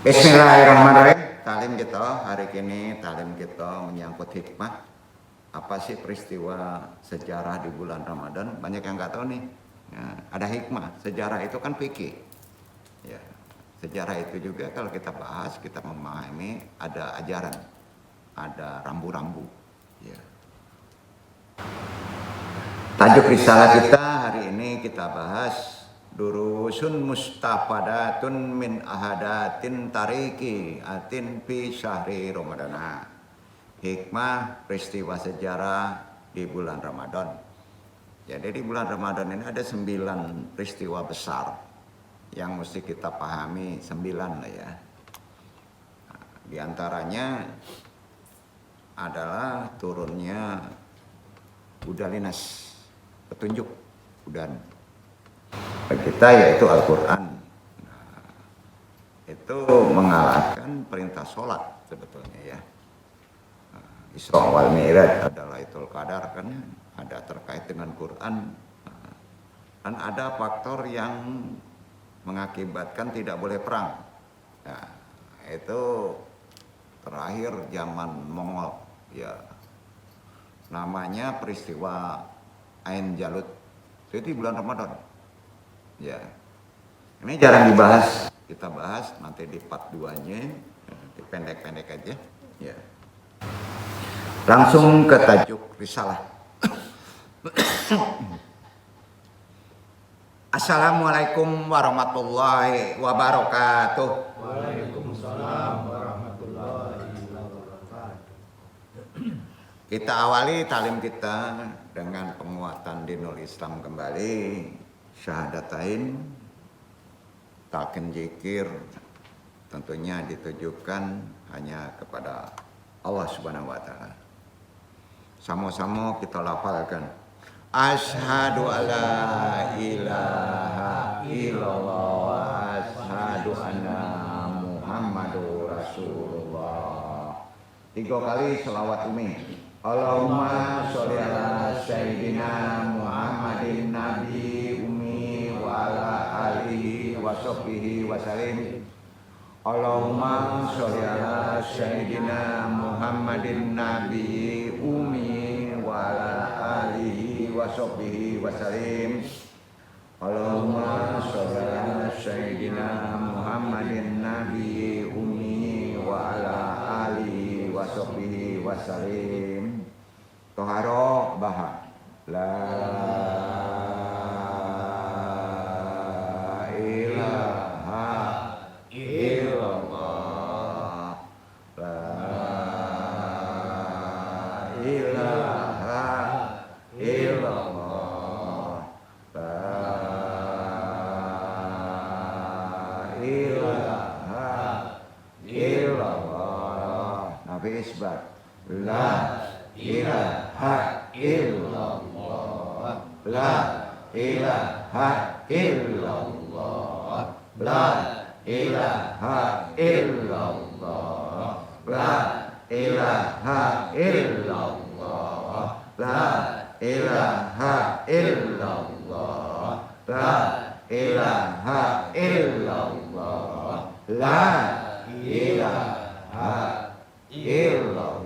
Bismillahirrahmanirrahim. Talim kita hari ini menyangkut hikmah. Apa sih peristiwa sejarah di bulan Ramadan? Banyak yang nggak tahu nih. Ya, ada hikmah. Sejarah itu kan fikih. Ya, sejarah itu juga kalau kita bahas, kita memahami ada ajaran, ada rambu-rambu. Ya. Tajuk risalah kita hari ini kita bahas durusun mustafadatun min ahadatin tariki atin fi syahri Ramadana. Hikmah peristiwa sejarah di bulan Ramadan. Jadi di bulan Ramadan ini ada 9 peristiwa besar yang mesti kita pahami, 9 lah ya. Di antaranya adalah turunnya Udalinas, petunjuk udan kita yaitu Al-Quran. Nah, itu mengalahkan perintah sholat sebetulnya ya. Isra wal Mi'raj adalah Lailatul Qadar kan, ada terkait dengan Quran. Dan ada faktor yang mengakibatkan tidak boleh perang. Nah, itu terakhir zaman Mongol ya. Namanya peristiwa Ain Jalut. Itu di bulan Ramadan. Ya, ini jarang dibahas. Kita bahas nanti di part 2-nya, pendek-pendek aja. Ya. Langsung ke tajuk risalah. Assalamualaikum warahmatullahi wabarakatuh. Waalaikumsalam warahmatullahi wabarakatuh. Kita awali talim kita dengan penguatan dinul Islam kembali. Syahadatain, talqin zikir tentunya ditujukan hanya kepada Allah Subhanahu wa taala. Sama-sama kita lafalkan. Asyhadu alla ilaha illallah, asyhadu anna Muhammadur Rasulullah. 3 kali selawat umi. Allahumma sholli ala sayyidina Muhammadin nabi ummi wa ala alihi wa sahbihi wa salim. Allahumma sholli ala sayyidina Muhammadin nabi ummi wa ala alihi wa sahbihi wa salim. Allahumma sholli ala sayyidina Muhammadin nabi ummi wa ala alihi wa sahbihi wa salim. Toharo baha. La ilaha illallah. La ilaha illallah. La ilaha illallah. Nabi isbat. La ilaha illallah. La ilaha illallah. La ilaha illallah. La ilaha illallah. La ilaha illallah. La ilaha illallah. La ilaha illallah.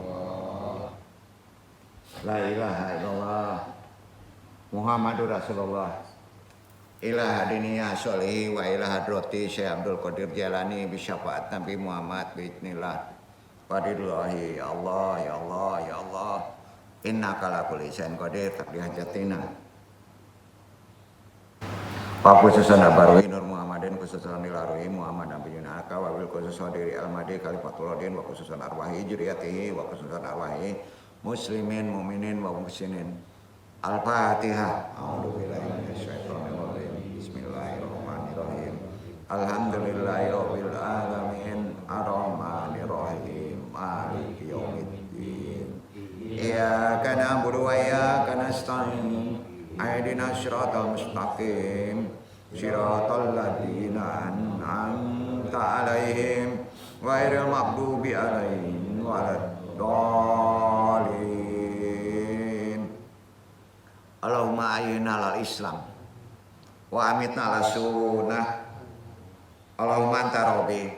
La ilaha illallah. Muhammadur Rasulullah. Ilah dunia sholih wa ilah hadrati Syekh Abdul Qadir Jalani bisyafaat Nabi Muhammad biidznillah. Fadilullahi ya Allah ya Allah ya Allah. Innaka ala kulli syai'in qadir taqdi hajatina. Wa khususan abarwi Nur Muhammadin khususan ilaruhi Muhammad Nabi Yunaka wa bil khususan diri al-madi kalifatul din wa khususan arwahi juriyatihi wa khususan arwahi muslimin mu'minin wa muhsinin. Al-Fatihah. A'udzubillahi minasyaitonir rajim. Bismillahirrahmanirrahim. Alhamdulillahirabbil alamin arrahmanir rahim maliki yaumiddin. Iyyaka na'budu wa iyyaka nasta'in. Ihdinas siratal mustaqim. Siratal ladzina an'amta 'alaihim ghairil maghdubi 'alaihim waladdallin. Allahumma ayyina alal Islam wa amitna ala sunnah. Allahumma anta rabbi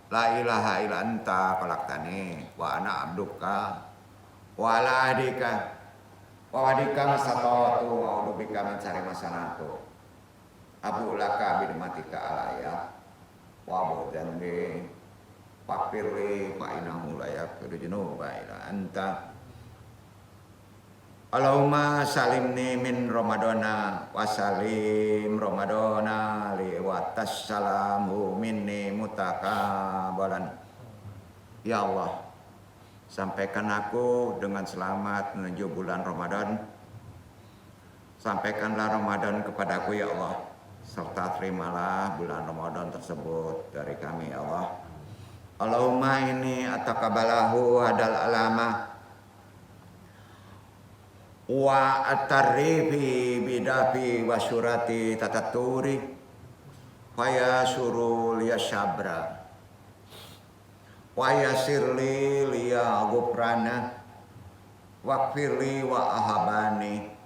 la ilaha illa anta khalaqtani wa ana abduka wa ala ahdika wa wadika masatatu wa udubika min syarri masanatu. Abu laka bidmatika alaya wa abu dzambi fakfirli fa innahu la yaghfiru dzunuba illa anta. Allahumma salimni min Ramadana wa salim Ramadana li wa tassalamu minni mutaqabbalan. Ya Allah, sampaikan aku dengan selamat menuju bulan Ramadan. Sampaikanlah Ramadan kepadaku ya Allah, serta terimalah bulan Ramadan tersebut dari kami ya Allah. Allahumma inni ataqabbalahu hadal alamah wa atarifi bidafi wa surati tataturi faya surul ya syabra wa yasirli liya gufrana wakfirli wa ahabani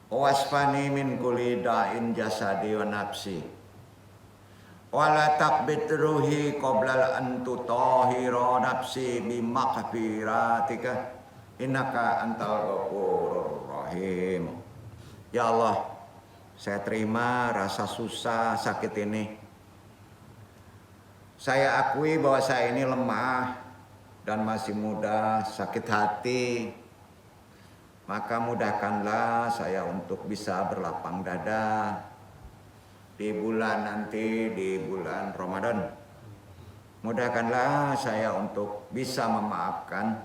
wasfani min kulli da'in jasadi wa nafsi wala taqbid ruhi qoblal antu tahira nafsi bimaghfiratika innaka antal ghafurur rahim. Ya Allah, saya terima rasa susah sakit ini. Saya akui bahwa saya ini lemah dan masih muda, sakit hati. Maka mudahkanlah saya untuk bisa berlapang dada di bulan nanti, di bulan Ramadan. Mudahkanlah saya untuk bisa memaafkan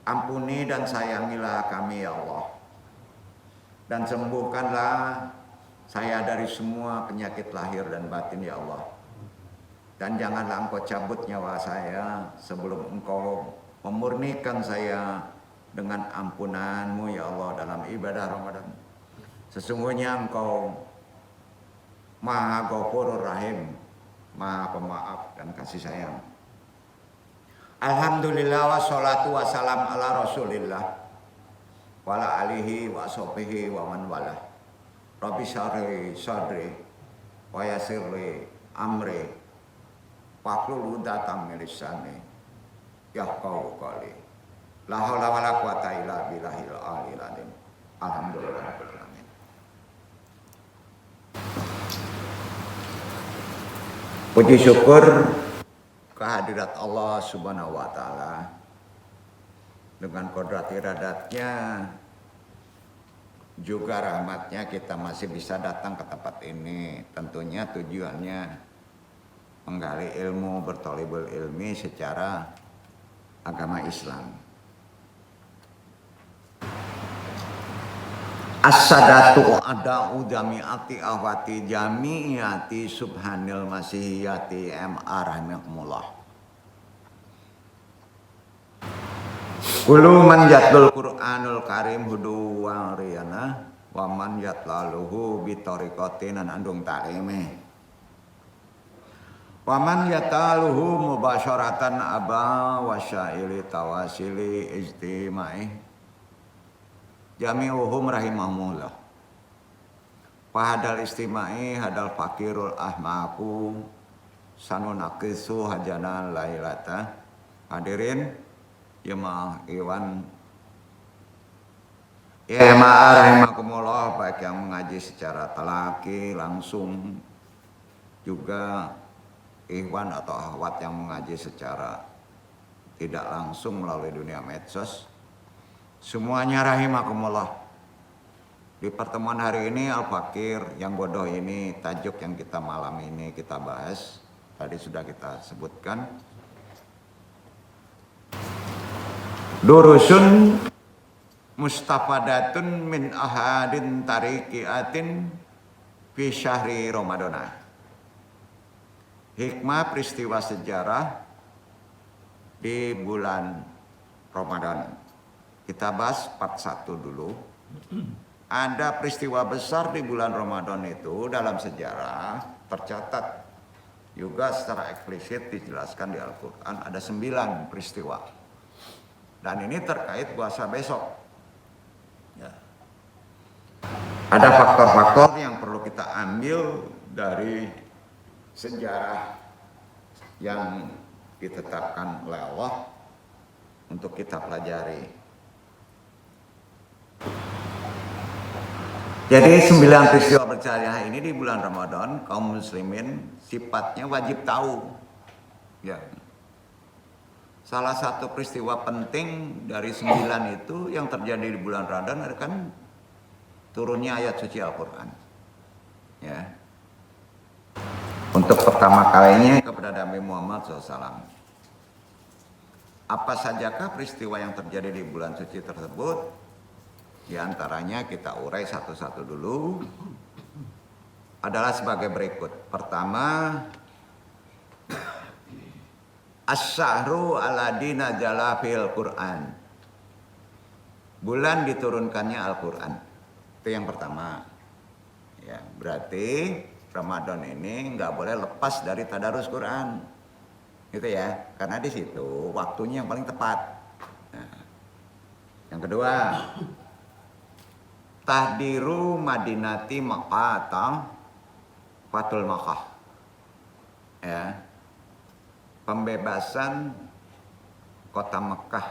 Ampuni dan sayangilah kami ya Allah. Dan sembuhkanlah saya dari semua penyakit lahir dan batin ya Allah. Dan janganlah Engkau cabut nyawa saya sebelum Engkau memurnikan saya dengan ampunan-Mu ya Allah dalam ibadah Ramadan. Sesungguhnya Engkau Maha Ghafurur Rahim, Maha Pemaaf dan kasih sayang. Alhamdulillah wassalatu wassalam ala Rasulillah wa ala alihi wa sahbihi wa man wala. Rabbi syarhi sadri wa yassirli amri wahlul 'uqdatam min lisani yafqahu qawli. La haula wala quwata illa billahil aliyil azim. Alhamdulillah rabbil alamin. Puji syukur kehadirat Allah Subhanahu wa taala dengan kodrat iradatnya juga rahmatnya kita masih bisa datang ke tempat ini. Tentunya tujuannya menggali ilmu, berthalibul ilmi secara agama Islam. As-sadatu ada'u jami'ati ahwati jami'ati subhanil masihiyati M.A. rahimahumullah. Kulu man yatlul Qur'anul Karim hudu wa riyana wa man yatlaluhu bitariqatin andung ta'limi. Wa man yataluhu mubasyaratan aba wa syaili tawasili ijtimai jami'uhum rahimahumullah. Fahadal istimai hadal fakirul ahmaku sanunakisu hajana lailata. Hadirin jemaah Iwan ya rahimakumullah, baik yang mengaji secara talaki langsung juga Ikhwan atau akhwat yang mengaji secara tidak langsung melalui dunia medsos. Semuanya rahimakumullah. Di pertemuan hari ini Al-Fakir yang bodoh ini tajuk yang kita malam ini kita bahas. Tadi sudah kita sebutkan. Durusun mustafadatun min ahadin tariqiatin fi syahri Ramadana. Hikmah peristiwa sejarah di bulan Ramadan. Kita bahas part 1 dulu. Ada peristiwa besar di bulan Ramadan itu dalam sejarah tercatat juga secara eksplisit dijelaskan di Al-Quran. Ada 9 peristiwa. Dan ini terkait puasa besok. Ya. Ada faktor-faktor yang perlu kita ambil dari sejarah yang ditetapkan oleh Allah untuk kita pelajari. Jadi 9 peristiwa bersejarah ini di bulan Ramadan kaum muslimin sifatnya wajib tahu. Ya. Salah satu peristiwa penting dari 9 itu yang terjadi di bulan Ramadan kan turunnya ayat suci Al-Quran. Ya. Untuk pertama kalinya kepada Nabi Muhammad SAW. Apa sajakah peristiwa yang terjadi di bulan suci tersebut? Di antaranya kita urai satu-satu dulu. Adalah sebagai berikut. Pertama, As-syahru aladina jala fil Qur'an. Bulan diturunkannya Al-Quran. Itu yang pertama. Ya, berarti Ramadan ini nggak boleh lepas dari tadarus Quran. Gitu ya. Karena di situ waktunya yang paling tepat. Nah, yang kedua, tahdiru madinati Makkah atau Fathul Makkah. Ya. Pembebasan kota Mekah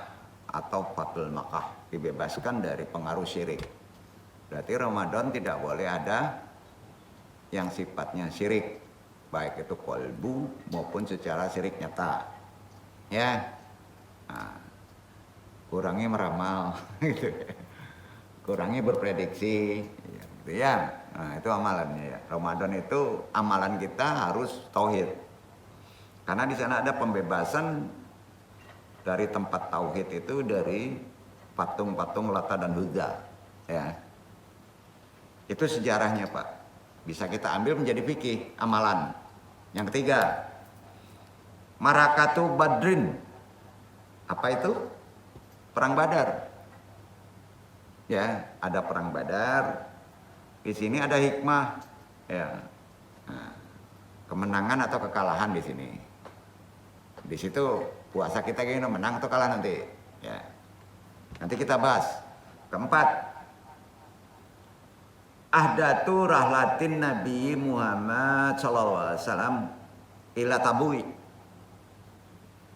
atau Fathul Makkah, dibebaskan dari pengaruh syirik. Berarti Ramadan tidak boleh ada yang sifatnya syirik, baik itu kolbu maupun secara syirik nyata. Ya. Nah, kurangi meramal gitu. Kurangi berprediksi, gitu ya. Nah, itu amalannya ya. Ramadan itu amalan kita harus tauhid. Karena di sana ada pembebasan dari tempat tauhid itu dari patung-patung Lata dan Uzza, ya. Itu sejarahnya, Pak. Bisa kita ambil menjadi fikih amalan. Yang ketiga, Marakatu Badrin. Apa itu? Perang Badar. Ya, ada perang Badar. Di sini ada hikmah, ya. Nah, kemenangan atau kekalahan di sini. Di situ puasa kita gini menang atau kalah nanti, ya. Nanti kita bahas. Keempat, ahdatu rahlatin Nabi Muhammad SAW ila Tabuk.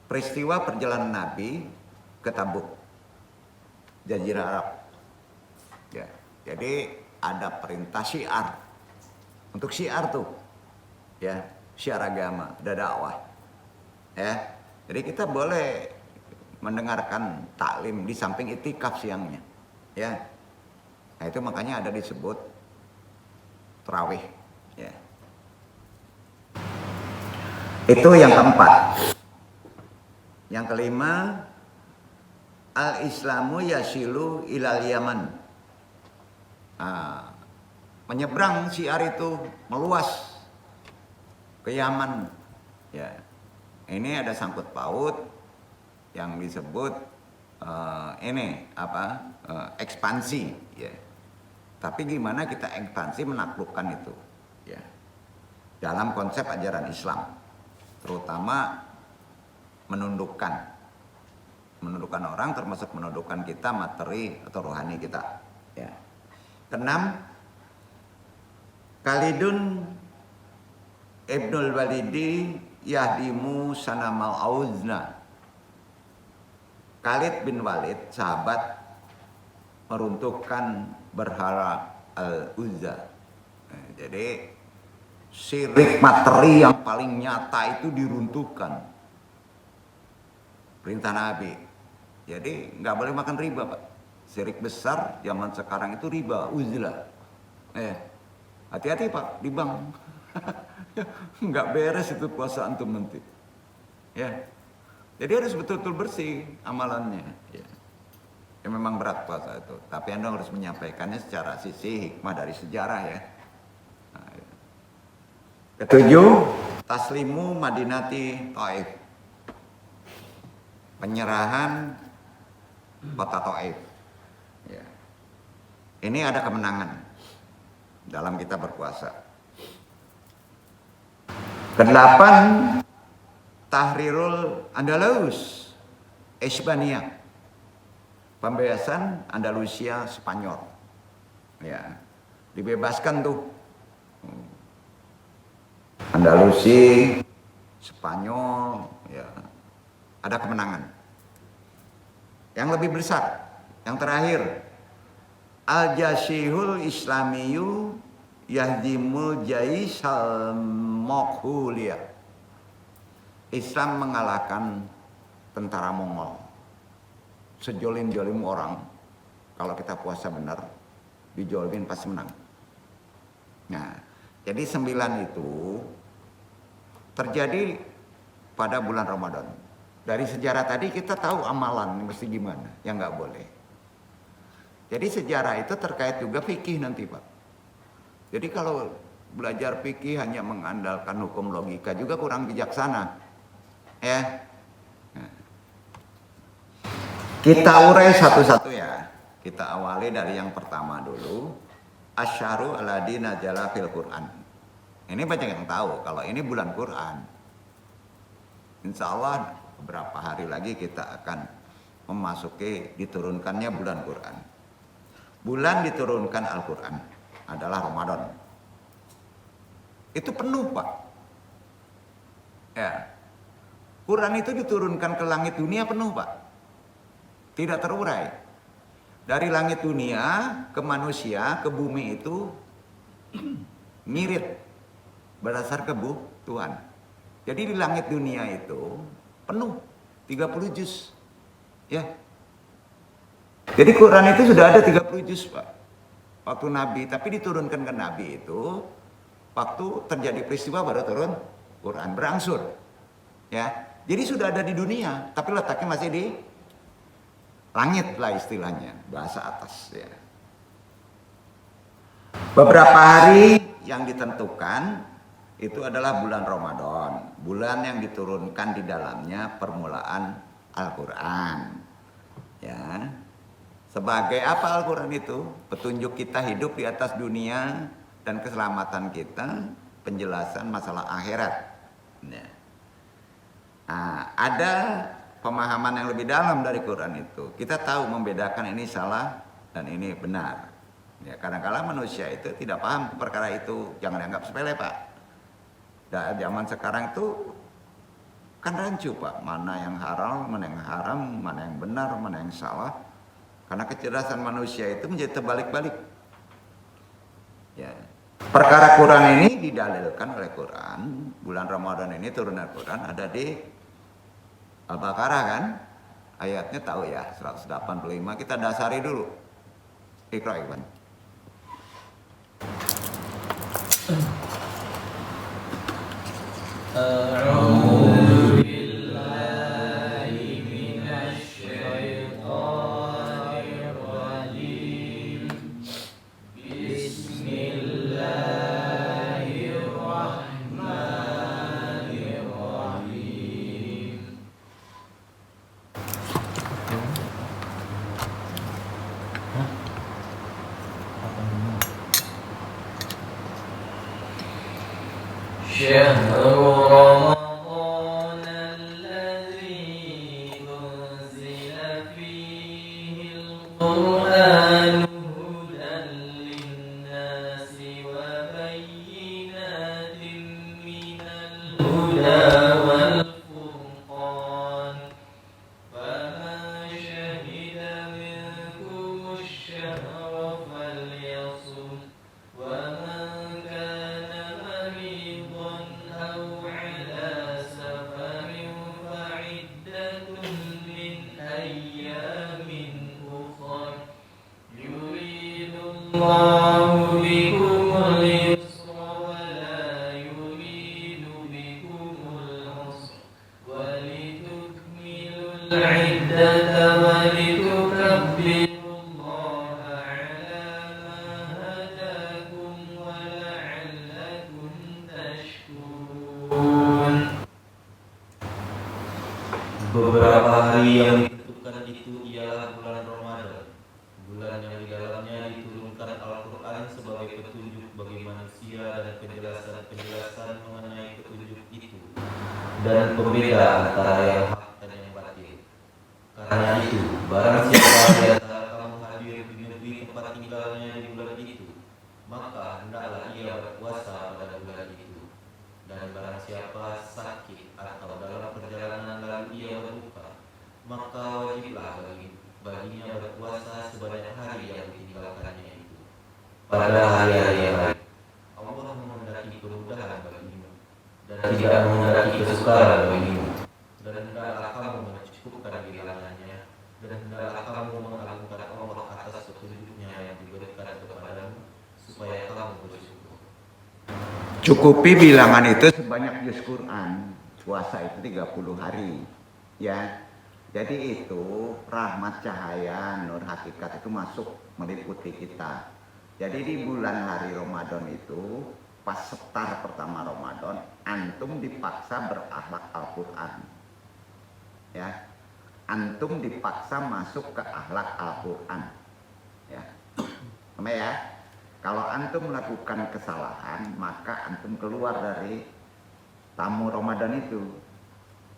Peristiwa perjalanan Nabi ke Tabuk, Jazirah Arab. Ya, jadi ada perintah syiar. Untuk syiar tuh, ya, syiar agama, ada dakwah. Ya, jadi kita boleh mendengarkan taklim di samping itikaf siangnya. Ya, nah itu makanya ada disebut tarawih. Ya. Itu yang keempat. Yang kelima, al-Islamu yasilu ilal Yaman. Nah, menyeberang syiar itu meluas ke Yaman. Ya, ini ada sangkut paut yang disebut ekspansi. Ya. Tapi gimana kita ekspansi menaklukkan itu? Ya, dalam konsep ajaran Islam, terutama menundukkan orang, termasuk menundukkan kita materi atau rohani kita. Ya. Keenam, Khalidun Ibnul Walidi yahdimu sanamal auzna. Khalid bin Walid, sahabat, meruntuhkan berhala Al-Uzza. Nah, jadi syirik materi yang paling nyata itu diruntuhkan. Perintah Nabi. Jadi nggak boleh makan riba, Pak. Syirik besar zaman sekarang itu riba, uzlah. Hati-hati, Pak, di bank. Nggak beres itu puasa antum nanti. Ya. Jadi harus betul-betul bersih amalannya. Ya. Ya memang berat puasa itu, tapi Anda harus menyampaikannya secara sisi hikmah dari sejarah, ya. Nah, ya. Ketujuh, taslimu Madinati Taif. Penyerahan kota Taif. Ya. Ini ada kemenangan dalam kita berpuasa. Kedelapan, Tahrirul Andalus Hispania. Pembebasan Andalusia Spanyol. Ya. Dibebaskan tuh. Andalusi, Spanyol, ya. Ada kemenangan. Yang lebih besar, yang terakhir, Al-Jasihul Islamiyu yahdimul jaisal Monghulia. Islam mengalahkan tentara Mongol. Sejolim-jolim orang, kalau kita puasa benar, dijolimin pas menang. Nah, jadi 9 itu terjadi pada bulan Ramadan. Dari sejarah tadi kita tahu amalan mesti gimana, yang nggak boleh. Jadi sejarah itu terkait juga fikih nanti, Pak. Jadi kalau belajar fikih hanya mengandalkan hukum logika juga kurang bijaksana. Ya. Nah. Kita urai satu-satu, ya. Kita awali dari yang pertama dulu. Asyaru aladina jala fil Quran. Ini banyak yang tahu kalau ini bulan Quran. Insya Allah beberapa hari lagi kita akan memasuki diturunkannya bulan Quran. Bulan diturunkan Al-Quran adalah Ramadan. Itu penuh, Pak. Ya. Quran itu diturunkan ke langit dunia penuh, Pak. Tidak terurai. Dari langit dunia ke manusia, ke bumi itu mirip berdasar kebutuhan. Jadi di langit dunia itu penuh 30 juz. Ya. Jadi Quran itu sudah ada 30 juz, Pak. Waktu Nabi, tapi diturunkan ke Nabi itu waktu terjadi peristiwa baru turun Quran berangsur. Ya. Jadi sudah ada di dunia, tapi letaknya masih di langit lah istilahnya, bahasa atas ya. Beberapa hari yang ditentukan itu adalah bulan Ramadan, bulan yang diturunkan di dalamnya permulaan Al-Quran. Ya, sebagai apa Al-Quran itu? Petunjuk kita hidup di atas dunia dan keselamatan kita, penjelasan masalah akhirat. Ya. Nah, ada pemahaman yang lebih dalam dari Quran itu. Kita tahu membedakan ini salah dan ini benar. Ya, kadang-kadang manusia itu tidak paham perkara itu, jangan dianggap sepele Pak. Dan zaman sekarang itu kan rancu Pak, mana yang haram, mana yang benar, mana yang salah. Karena kecerdasan manusia itu menjadi terbalik-balik. Ya. Perkara Quran ini didalilkan oleh Quran. Bulan Ramadan ini turun Al-Quran ada di Al-Baqarah kan? Ayatnya tahu ya, 185. Kita dasari dulu. Iqra Iwan. Beberapa hari yang ditentukan itu ialah bulan Ramadan, bulan yang di dalamnya diturunkan Al-Quran sebagai petunjuk bagi manusia dan penjelasan mengenai petunjuk itu, dan pembeda antara yang hak dan yang batil. Karena itu, barang siapa di antara kamu hadir di negeri tempat tinggalnya di bulan itu, maka hendaklah ia berpuasa pada bulan itu. Dan barang siapa sakit atau dalam perjalanan lalu ia berbuka, maka wajiblah baginya berpuasa sebanyak hari yang ditinggalkannya itu. Pada hari-hari yang lain, Allah menghendaki kemudahan bagimu dan tidak menghendaki kesukaran bagimu. Dan hendaklah kamu mencukupkan bilangannya, dan hendaklah kamu mengagungkan Allah atas petunjuknya yang diberikan kepadamu, supaya kamu bersyukur. Cukupi bilangan itu sebanyak juz Quran. Puasa itu 30 hari. Ya. Jadi itu rahmat cahaya nur hakikat itu masuk meliputi kita. Jadi di bulan hari Ramadan itu pas setar pertama Ramadan antum dipaksa berakhlak Al-Qur'an. Ya. Antum dipaksa masuk ke akhlak Al-Qur'an. Ya. Sama ya. Kalau antum melakukan kesalahan, maka antum keluar dari tamu Ramadan itu.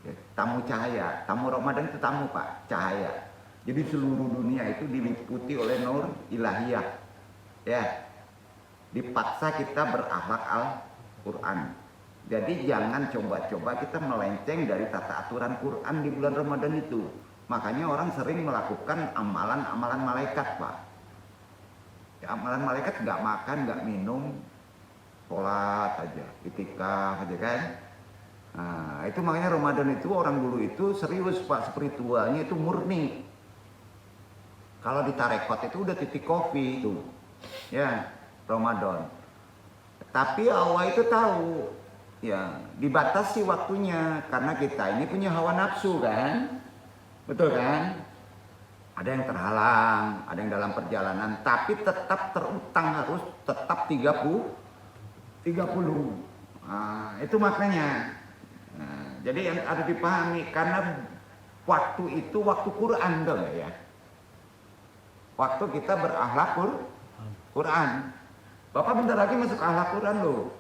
Ya, tamu cahaya. Tamu Ramadan itu tamu Pak, cahaya. Jadi seluruh dunia itu diliputi oleh nur ilahiyah. Ya, dipaksa kita berakhlak Al-Quran. Jadi jangan coba-coba kita melenceng dari tata aturan Quran di bulan Ramadan itu. Makanya orang sering melakukan amalan-amalan malaikat Pak. Amalan malaikat nggak makan, nggak minum, sholat aja, itikaf aja kan. Nah, itu makanya Ramadan itu orang dulu itu serius Pak, spiritualnya itu murni. Kalau di tarekat itu udah titik kopi itu, ya Ramadan. Tapi Allah itu tahu, ya dibatasi waktunya karena kita ini punya hawa nafsu kan, betul kan? Ada yang terhalang, ada yang dalam perjalanan, tapi tetap terutang harus tetap 30. Nah, itu maknanya. Nah, jadi yang harus dipahami karena waktu itu waktu Quran tuh ya. Waktu kita berakhlak Quran. Bapak bentar lagi masuk akhlak Quran loh.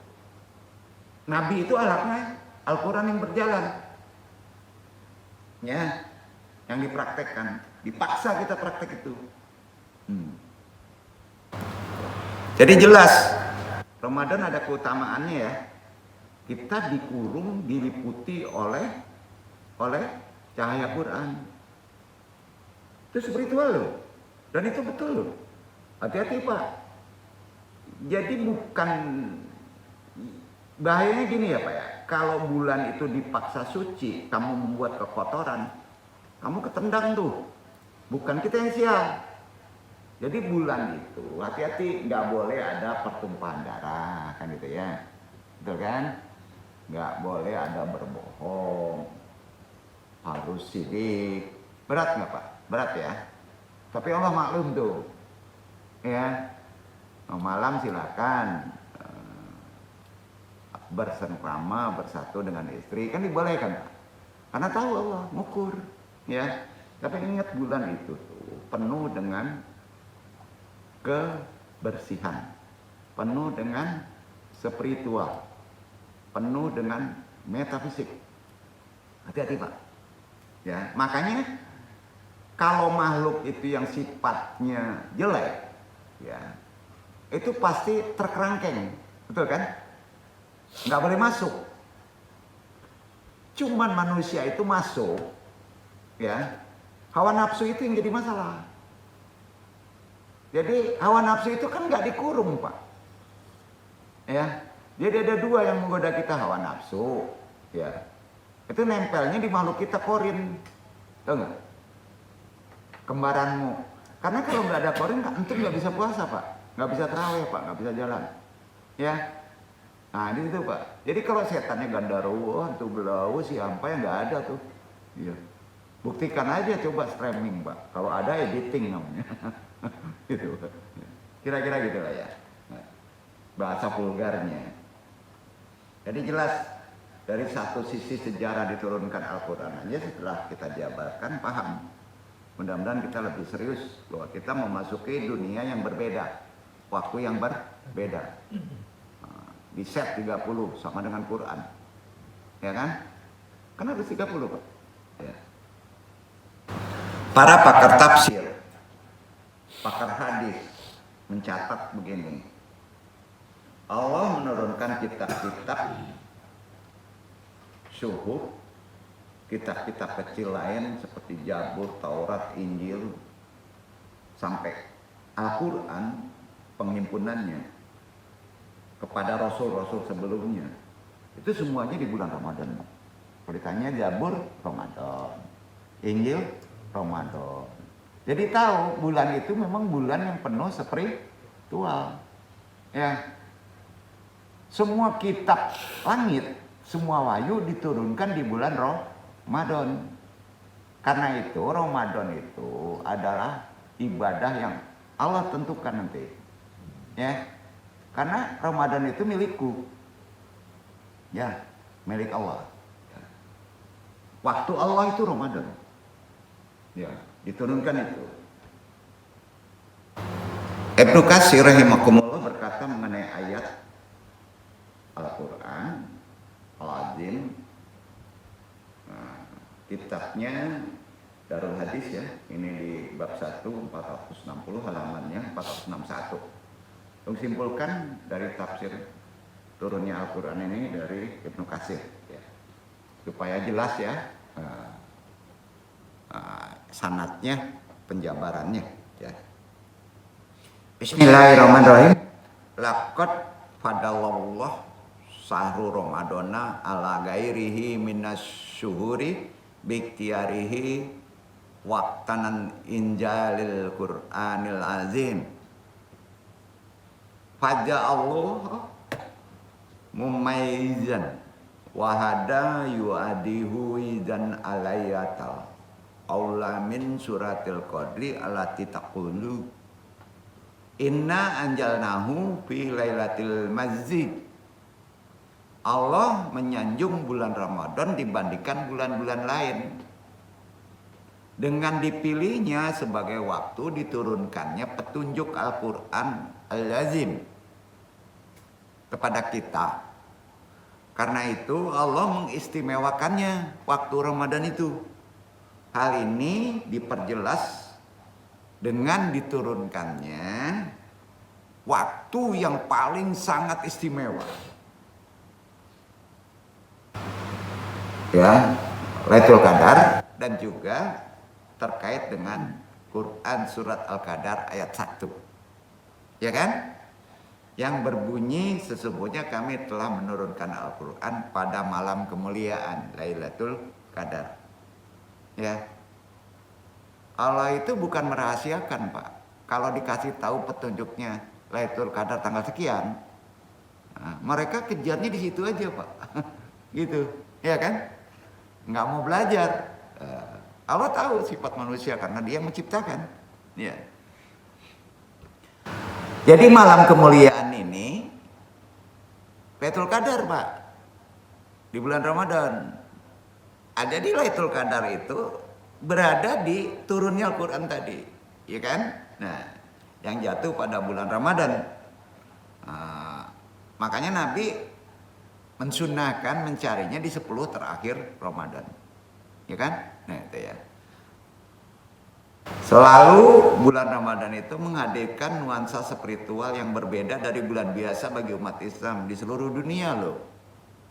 Nabi itu akhlaknya Al-Quran yang berjalan. Ya, yang dipraktekkan. Dipaksa kita praktek itu. Jadi jelas Ramadan ada keutamaannya ya. Kita dikurung, diliputi oleh cahaya Quran. Itu spiritual loh. Dan itu betul loh. Hati-hati Pak. Jadi bukan, bahayanya gini ya Pak ya. Kalau bulan itu dipaksa suci, kamu membuat kekotoran, kamu ketendang tuh. Bukan kita yang sial. Jadi bulan itu hati-hati, nggak boleh ada pertumpahan darah kan gitu ya. Betul kan? Nggak boleh ada berbohong. Harus sidik. Berat nggak Pak? Berat ya. Tapi Allah maklum tuh. Ya. Malam silakan bersengkrama bersatu dengan istri kan dibolehkan Pak. Karena tahu Allah ngukur ya. Tapi ingat bulan itu tuh penuh dengan kebersihan, penuh dengan spiritual, penuh dengan metafisik. Hati-hati Pak. Ya, makanya kalau makhluk itu yang sifatnya jelek, ya, itu pasti terkerangkeng, betul kan? Nggak boleh masuk. Cuman manusia itu masuk, ya, hawa nafsu itu yang jadi masalah. Jadi hawa nafsu itu kan nggak dikurung Pak, ya. Jadi ada dua yang menggoda kita, hawa nafsu, ya. Itu nempelnya di makhluk kita korin, tahu nggak? Kembaranmu. Karena kalau nggak ada korin, antum nggak bisa puasa Pak, nggak bisa tarawih Pak, nggak bisa jalan, ya. Nah di situ Pak. Jadi kalau setannya gandaruwo, hantu belau, siapa yang nggak ada tuh, iya. Buktikan aja coba streaming Pak. Kalau ada editing namanya, gitu. Kira-kira gitulah ya. Bahasa vulgarnya. Jadi jelas dari satu sisi sejarah diturunkan Al-Quran aja, setelah kita jabarkan paham. Mudah-mudahan kita lebih serius bahwa kita memasuki dunia yang berbeda, waktu yang berbeda. Di set 30 sama dengan Quran, ya kan? Kan harus 30 Pak. Ya. Para pakar tafsir, pakar hadis mencatat begini. Allah menurunkan kitab-kitab suhuf, kitab-kitab kecil lain seperti Zabur, Taurat, Injil, sampai Al-Quran penghimpunannya kepada rasul-rasul sebelumnya. Itu semuanya di bulan Ramadan. Kalau ditanya Zabur, Ramadan. Injil, Ramadan. Jadi tahu bulan itu memang bulan yang penuh spiritual. Ya. Semua kitab langit, semua wahyu diturunkan di bulan Ramadan. Karena itu Ramadan itu adalah ibadah yang Allah tentukan nanti. Ya. Karena Ramadan itu milikku. Ya, milik Allah. Ya. Waktu Allah itu Ramadan. Ya, diturunkan itu. Ibnu Katsir rahimakumullah berkata mengenai ayat Al-Quran Al-Azim, kitabnya Darul Hadis ya, ini di bab 1 460 halamannya 461. Untuk simpulkan dari tafsir turunnya Al-Quran ini dari Ibnu Katsir ya. Supaya jelas ya sanadnya, penjabarannya ya. Bismillahirrahmanirrahim. Laqad fadallallah sahru Ramadana ala gairihi minas syuhuri biktiarihi waqtanan injalil Qur'anil azim. Faja Allah mumayyizan wahada yuadihu dan alayatal aula min suratil qadri alati taqulu inna anjalnahu fi lailatul mazzi. Allah menyanjung bulan Ramadan dibandingkan bulan-bulan lain dengan dipilihnya sebagai waktu diturunkannya petunjuk Al-Quran Al-Azim kepada kita. Karena itu Allah mengistimewakannya waktu Ramadan itu. Hal ini diperjelas dengan diturunkannya waktu yang paling sangat istimewa. Ya, Lailatul Qadar dan juga terkait dengan Quran surat Al-Qadar ayat 1. Ya kan? Yang berbunyi sesungguhnya kami telah menurunkan Al-Quran pada malam kemuliaan Lailatul Qadar. Ya, Allah itu bukan merahasiakan, Pak. Kalau dikasih tahu petunjuknya Lailatul Qadar tanggal sekian, nah, mereka kejarnya di situ aja, Pak. Gitu, ya kan? Nggak mau belajar. Allah tahu sifat manusia karena Dia menciptakan. Ya. Jadi malam kemuliaan ini Lailatul Qadar, Pak, di bulan Ramadan. Jadi Lailatul Qadar itu berada di turunnya Al-Quran tadi, ya kan? Nah, yang jatuh pada bulan Ramadan. Makanya Nabi mensunahkan mencarinya di 10 terakhir Ramadan, ya kan? Nah, itu ya. Selalu bulan Ramadan itu menghadirkan nuansa spiritual yang berbeda dari bulan biasa bagi umat Islam di seluruh dunia loh.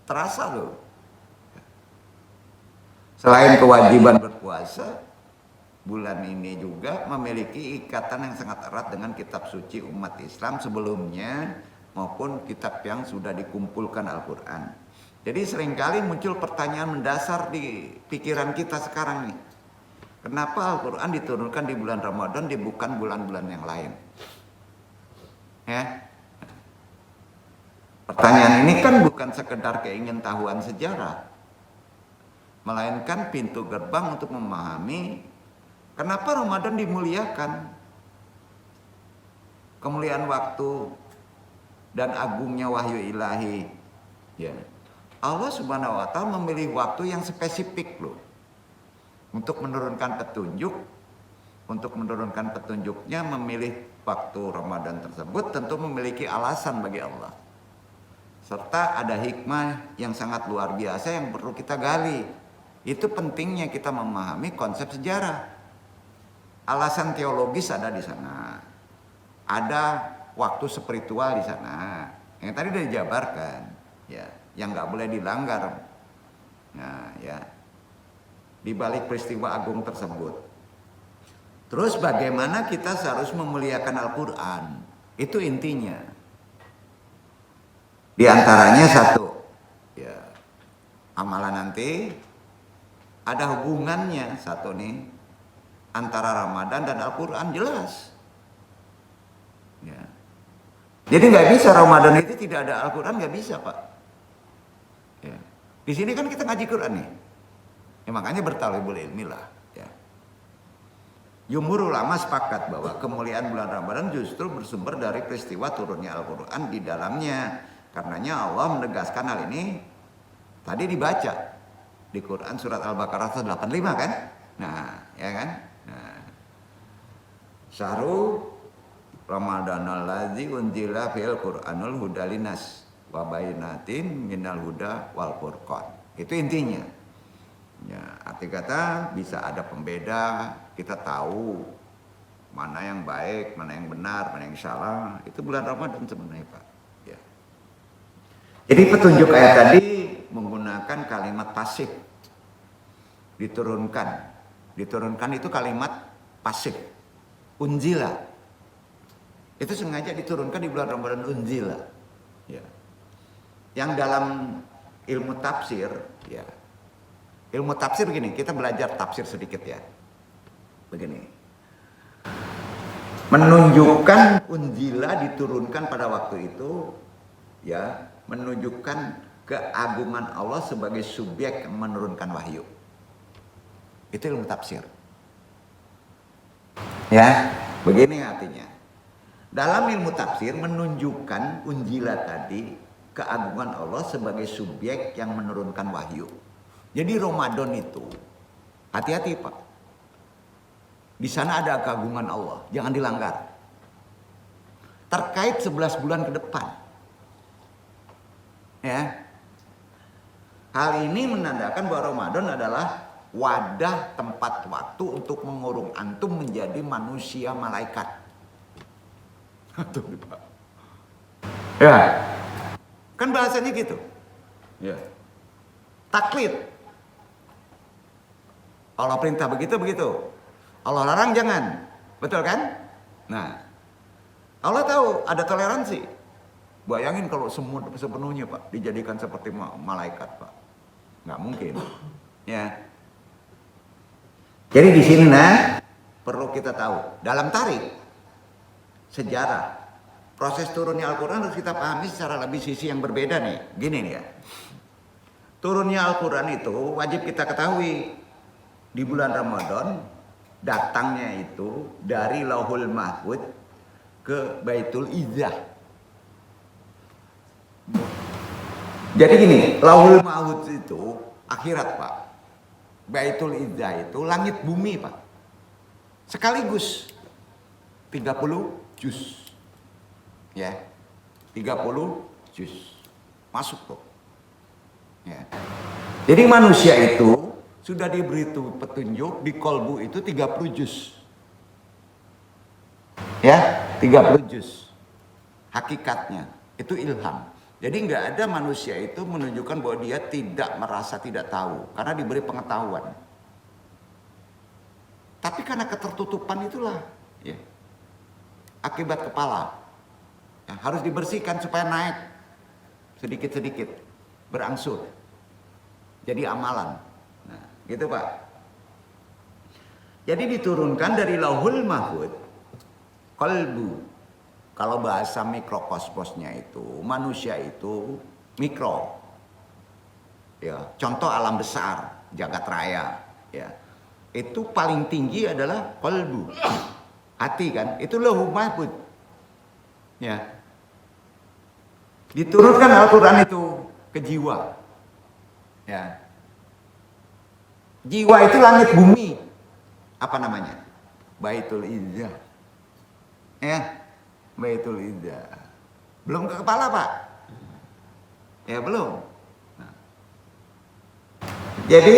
Terasa loh. Selain kewajiban berpuasa, bulan ini juga memiliki ikatan yang sangat erat dengan kitab suci umat Islam sebelumnya maupun kitab yang sudah dikumpulkan Al-Quran. Jadi seringkali muncul pertanyaan mendasar di pikiran kita sekarang nih. Kenapa Al-Quran diturunkan di bulan Ramadan, bukan bulan-bulan yang lain? Ya. Pertanyaan ini kan bukan sekedar keingintahuan sejarah, melainkan pintu gerbang untuk memahami kenapa Ramadan dimuliakan. Kemuliaan waktu dan agungnya wahyu ilahi. Ya. Allah Subhanahu wa Ta'ala memilih waktu yang spesifik loh. Untuk menurunkan petunjuk, untuk menurunkan petunjuknya memilih waktu Ramadan tersebut tentu memiliki alasan bagi Allah. Serta ada hikmah yang sangat luar biasa yang perlu kita gali. Itu pentingnya kita memahami konsep sejarah. Alasan teologis ada di sana. Ada waktu spiritual di sana. Yang tadi sudah dijabarkan, ya, yang nggak boleh dilanggar. Nah, ya. Di balik peristiwa agung tersebut. Terus bagaimana kita seharus memuliakan Al-Quran? Itu intinya. Di antaranya satu, ya, amalan nanti ada hubungannya satu nih antara Ramadan dan Al-Quran jelas. Ya. Jadi nggak bisa Ramadan itu tidak ada Al-Quran, nggak bisa, Pak. Ya. Di sini kan kita ngaji Quran nih. Ya, makanya bertalibul ilmi lah. Ya. Jumhur ulama sepakat bahwa kemuliaan bulan Ramadan justru bersumber dari peristiwa turunnya Al-Quran di dalamnya. Karenanya Allah menegaskan hal ini tadi dibaca di Quran surat Al-Baqarah 185 kan? Nah, ya kan? Nah. Syahrul Ramadanal ladzi unzila fil Qur'anul hudalinas wa bayyinatin minal huda wal furqan. Itu intinya. Ya, arti kata bisa ada pembeda, kita tahu mana yang baik, mana yang benar, mana yang salah. Itu bulan Ramadan sebenarnya, Pak. Ya. Jadi petunjuk ayat tadi menggunakan kalimat pasif. Diturunkan. Diturunkan itu kalimat pasif. Unzila. Itu sengaja diturunkan di bulan Ramadan unzila. Ya. Yang dalam ilmu tafsir, ya. Ilmu tafsir begini, kita belajar tafsir sedikit ya. Begini. Menunjukkan unzila diturunkan pada waktu itu, ya, menunjukkan keagungan Allah sebagai subjek yang menurunkan wahyu. Itu ilmu tafsir. Ya, begini artinya. Dalam ilmu tafsir menunjukkan unjilah tadi keagungan Allah sebagai subjek yang menurunkan wahyu. Jadi Ramadan itu hati-hati Pak. Di sana ada keagungan Allah, jangan dilanggar. Terkait 11 bulan ke depan. Ya. Hal ini menandakan bahwa Ramadan adalah wadah tempat waktu untuk mengurung antum menjadi manusia malaikat. Tuh, Pak. Ya. Kan bahasanya gitu. Ya. Taklid. Allah perintah begitu. Allah larang jangan. Betul kan? Nah. Allah tahu ada toleransi. Bayangin kalau sepenuhnya Pak dijadikan seperti malaikat Pak. Nggak mungkin. Ya. Jadi di sini perlu kita tahu dalam tarik sejarah proses turunnya Al-Quran harus kita pahami secara lebih sisi yang berbeda nih. Gini nih ya. Turunnya Al-Quran itu wajib kita ketahui di bulan Ramadan datangnya itu dari Lauhul Mahfuz ke Baitul Izzah. Jadi gini, Lauhul Mahfuz itu akhirat Pak. Baitul Izzah itu langit bumi Pak. Sekaligus 30 juz. Ya. 30 juz. Masuk tuh. Ya. Jadi manusia itu sudah diberi petunjuk di kolbu itu 30 juz. Ya, 30 juz. Hakikatnya itu ilham. Jadi nggak ada manusia itu menunjukkan bahwa dia tidak merasa tidak tahu karena diberi pengetahuan. Tapi karena ketertutupan itulah, ya, akibat kepala ya, harus dibersihkan supaya naik sedikit-sedikit, berangsur. Jadi amalan. Nah, gitu Pak. Jadi diturunkan dari Lauhul Mahfuz, qalbu. Kalau bahasa mikrokosmosnya itu, manusia itu mikro. Ya, contoh alam besar, jagat raya, ya. Itu paling tinggi adalah qalbu. Hati kan, itu Lauhul Mahfuz. Ya. Diturunkan Al-Qur'an itu ke jiwa. Ya. Jiwa itu langit bumi. Apa namanya? Baitul Izzah. Ya. Baitul Izzah. Belum ke kepala Pak. Ya belum. Nah. Jadi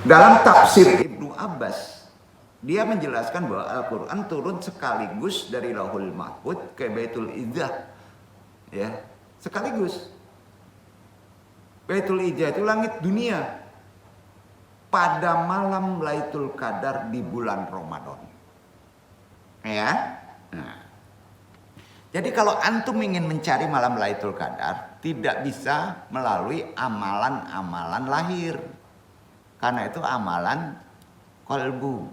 dalam tafsir Ibnu Abbas dia menjelaskan bahwa Al-Quran turun sekaligus dari Lauhul Mahfuz ke Baitul Izzah. Ya, sekaligus. Baitul Izzah itu langit dunia pada malam Lailatul Qadar di bulan Ramadan. Ya. Nah. Jadi kalau antum ingin mencari malam Lailatul Qadar, tidak bisa melalui amalan-amalan lahir. Karena itu amalan kolbu.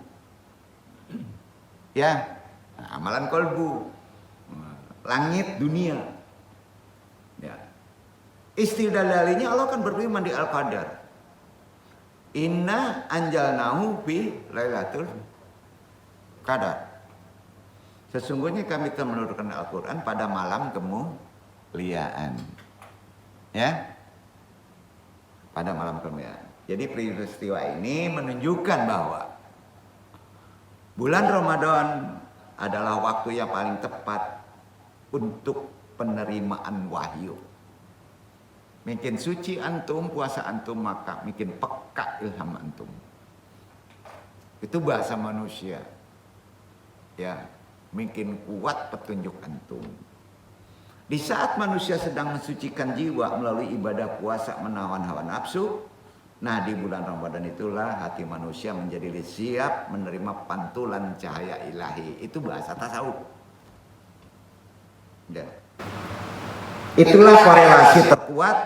Ya, nah, amalan kolbu. Langit dunia. Ya. Istilah dalilnya Allah kan berfirman di Al-Qadar. Inna anjalnahu fi Lailatul Qadar. Sesungguhnya kami telah menurunkan Al-Quran pada malam kemuliaan. Ya. Pada malam kemuliaan. Jadi peristiwa ini menunjukkan bahwa bulan Ramadan adalah waktu yang paling tepat untuk penerimaan wahyu. Makin suci antum, puasa antum, maka makin peka ilham antum. Itu bahasa manusia. Ya. Makin kuat petunjuk antum. Di saat manusia sedang mensucikan jiwa melalui ibadah puasa menawan hawa nafsu, nah di bulan Ramadan itulah hati manusia menjadi siap menerima pantulan cahaya ilahi. Itu bahasa tasawuf. Ya. Itulah korelasi terkuat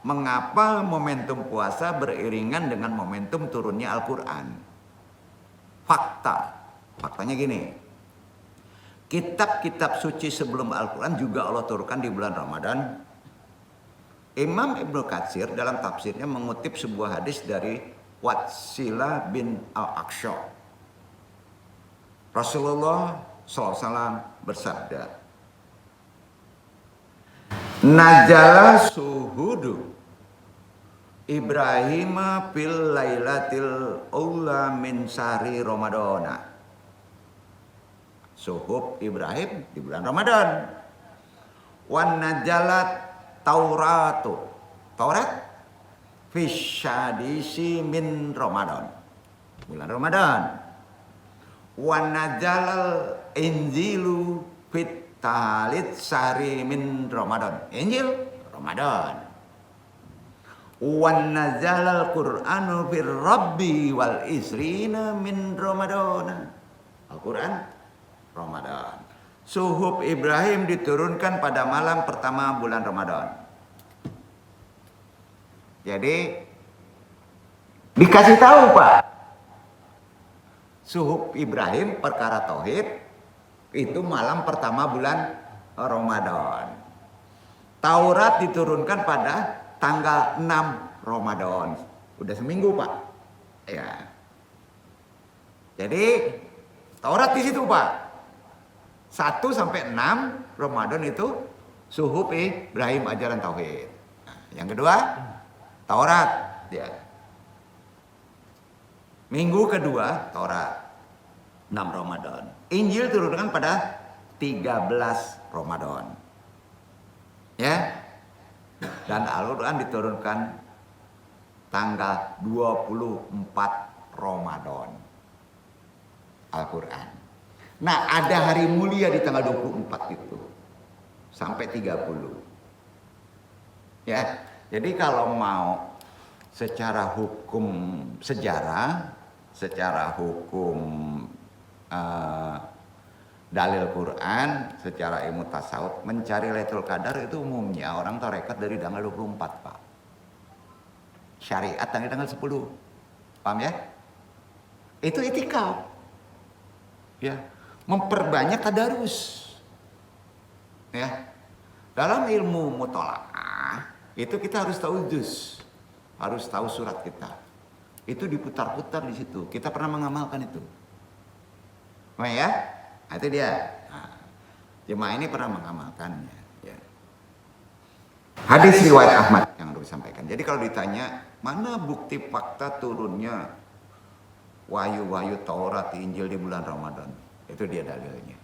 mengapa momentum puasa beriringan dengan momentum turunnya Al-Quran. Faktanya gini. Kitab-kitab suci sebelum Al-Quran juga Allah turunkan di bulan Ramadan. Imam Ibnu Katsir dalam tafsirnya mengutip sebuah hadis dari Watsilah bin Al-Aqsha. Rasulullah SAW bersabda, Najala suhudu Ibrahim fil lailatil ula min syahri Ramadana. Suhub Ibrahim di bulan Ramadan. Wan najalat Tauratu. Taurat fisyadisi min Ramadan. Bulan Ramadan. Wan najalal Injilu fit talit syahri min Ramadan. Injil Ramadan. Wan nazalal Qur'anu fir Rabbi wal isrina min Ramadan. Al-Quran Ramadan. Suhub Ibrahim diturunkan pada malam pertama bulan Ramadan. Jadi dikasih tahu Pak, suhub Ibrahim perkara tauhid itu malam pertama bulan Ramadan. Taurat diturunkan pada tanggal 6 Ramadan. Udah seminggu Pak. Ya. Jadi Taurat di situ Pak. 1 sampai 6 Ramadan itu suhub Ibrahim ajaran tauhid. Nah, yang kedua Taurat ya. Minggu kedua Taurat 6 Ramadan. Injil turunkan pada 13 Ramadan. Ya. Dan Al-Quran diturunkan tanggal 24 Ramadan. Al-Quran. Nah, ada hari mulia di tanggal 24 itu. Sampai 30. Ya. Jadi kalau mau secara hukum sejarah, secara hukum dalil Quran, secara ilmu tasawuf, mencari Lailatul Qadar itu umumnya orang tarekat dari tanggal 24, Pak. Syariat tanggal 10. Paham ya? Itu itikaf. Ya, memperbanyak tadarus. Ya. Dalam ilmu mutolaah itu kita harus tahu juz, harus tahu surat kita. Itu diputar-putar di situ. Kita pernah mengamalkan itu. Nah, ya? Nah, itu dia. Nah, jemaah ini pernah mengamalkannya. Ya. Hadis riwayat Ahmad yang harus disampaikan. Jadi kalau ditanya mana bukti fakta turunnya wahyu-wahyu Taurat, Injil di bulan Ramadan, itu dia dalilnya.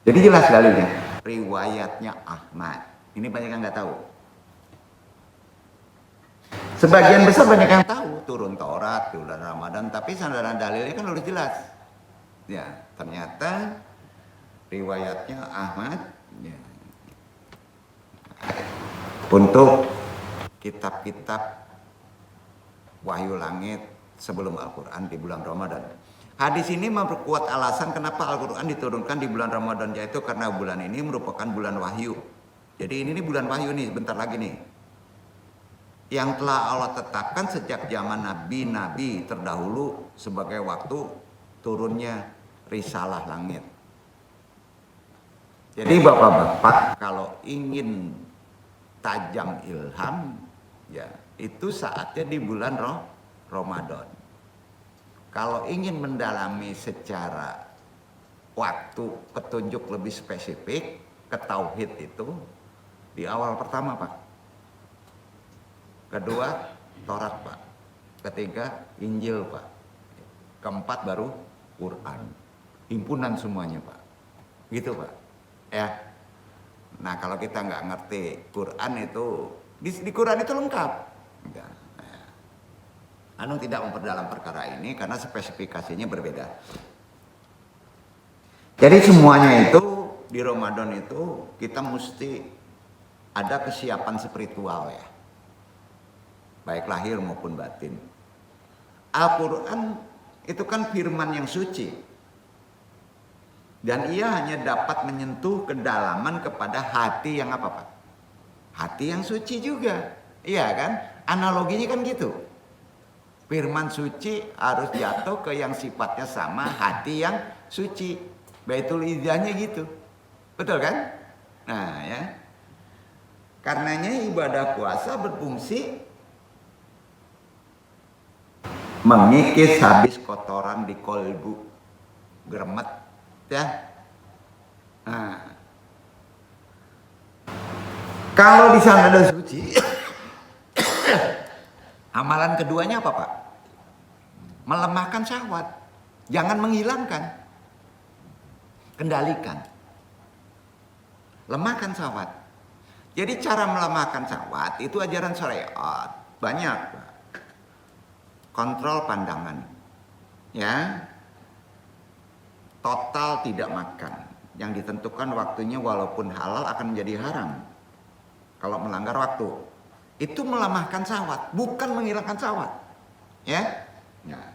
Jadi jelas dalilnya. Riwayatnya Ahmad. Ini banyak yang nggak tahu. Sebagian besar banyak yang tahu turun Taurat di bulan Ramadan, tapi sandaran dalilnya kan harus jelas. Ya, ternyata riwayatnya Ahmad ya. Untuk kitab-kitab wahyu langit sebelum Al-Quran di bulan Ramadan. Hadis ini memperkuat alasan kenapa Al-Quran diturunkan di bulan Ramadan, yaitu karena bulan ini merupakan bulan wahyu. Jadi ini bulan wahyu nih, bentar lagi nih. Yang telah Allah tetapkan sejak zaman nabi-nabi terdahulu sebagai waktu turunnya risalah langit. Jadi bapak-bapak kalau ingin tajam ilham, ya itu saatnya di bulan Ramadan. Kalau ingin mendalami secara waktu petunjuk lebih spesifik ke tauhid itu di awal pertama Pak. Kedua Taurat Pak. Ketiga Injil Pak. Keempat baru Quran. Himpunan semuanya Pak. Gitu Pak. Ya. Nah kalau kita nggak ngerti Quran itu di Quran itu lengkap. Enggak. Anu tidak memperdalam perkara ini karena spesifikasinya berbeda. Jadi semuanya itu di Ramadan itu kita mesti ada kesiapan spiritual ya. Baik lahir maupun batin. Al-Quran itu kan firman yang suci. Dan ia hanya dapat menyentuh kedalaman kepada hati yang apa Pak? Hati yang suci juga. Iya kan? Analoginya kan gitu. Firman suci harus jatuh ke yang sifatnya sama hati yang suci. Baitul Izzahnya gitu. Betul kan? Nah ya. Karenanya ibadah puasa berfungsi mengikis habis kotoran di kolbu, gremet ya. Nah, kalau di sana ada suci, amalan keduanya apa Pak? Melemahkan syahwat, jangan menghilangkan, kendalikan, lemahkan syahwat. Jadi cara melemahkan syahwat itu ajaran syariat banyak. Kontrol pandangan, ya, total tidak makan. Yang ditentukan waktunya walaupun halal akan menjadi haram kalau melanggar waktu. Itu melemahkan syahwat, bukan menghilangkan syahwat, ya. Nah.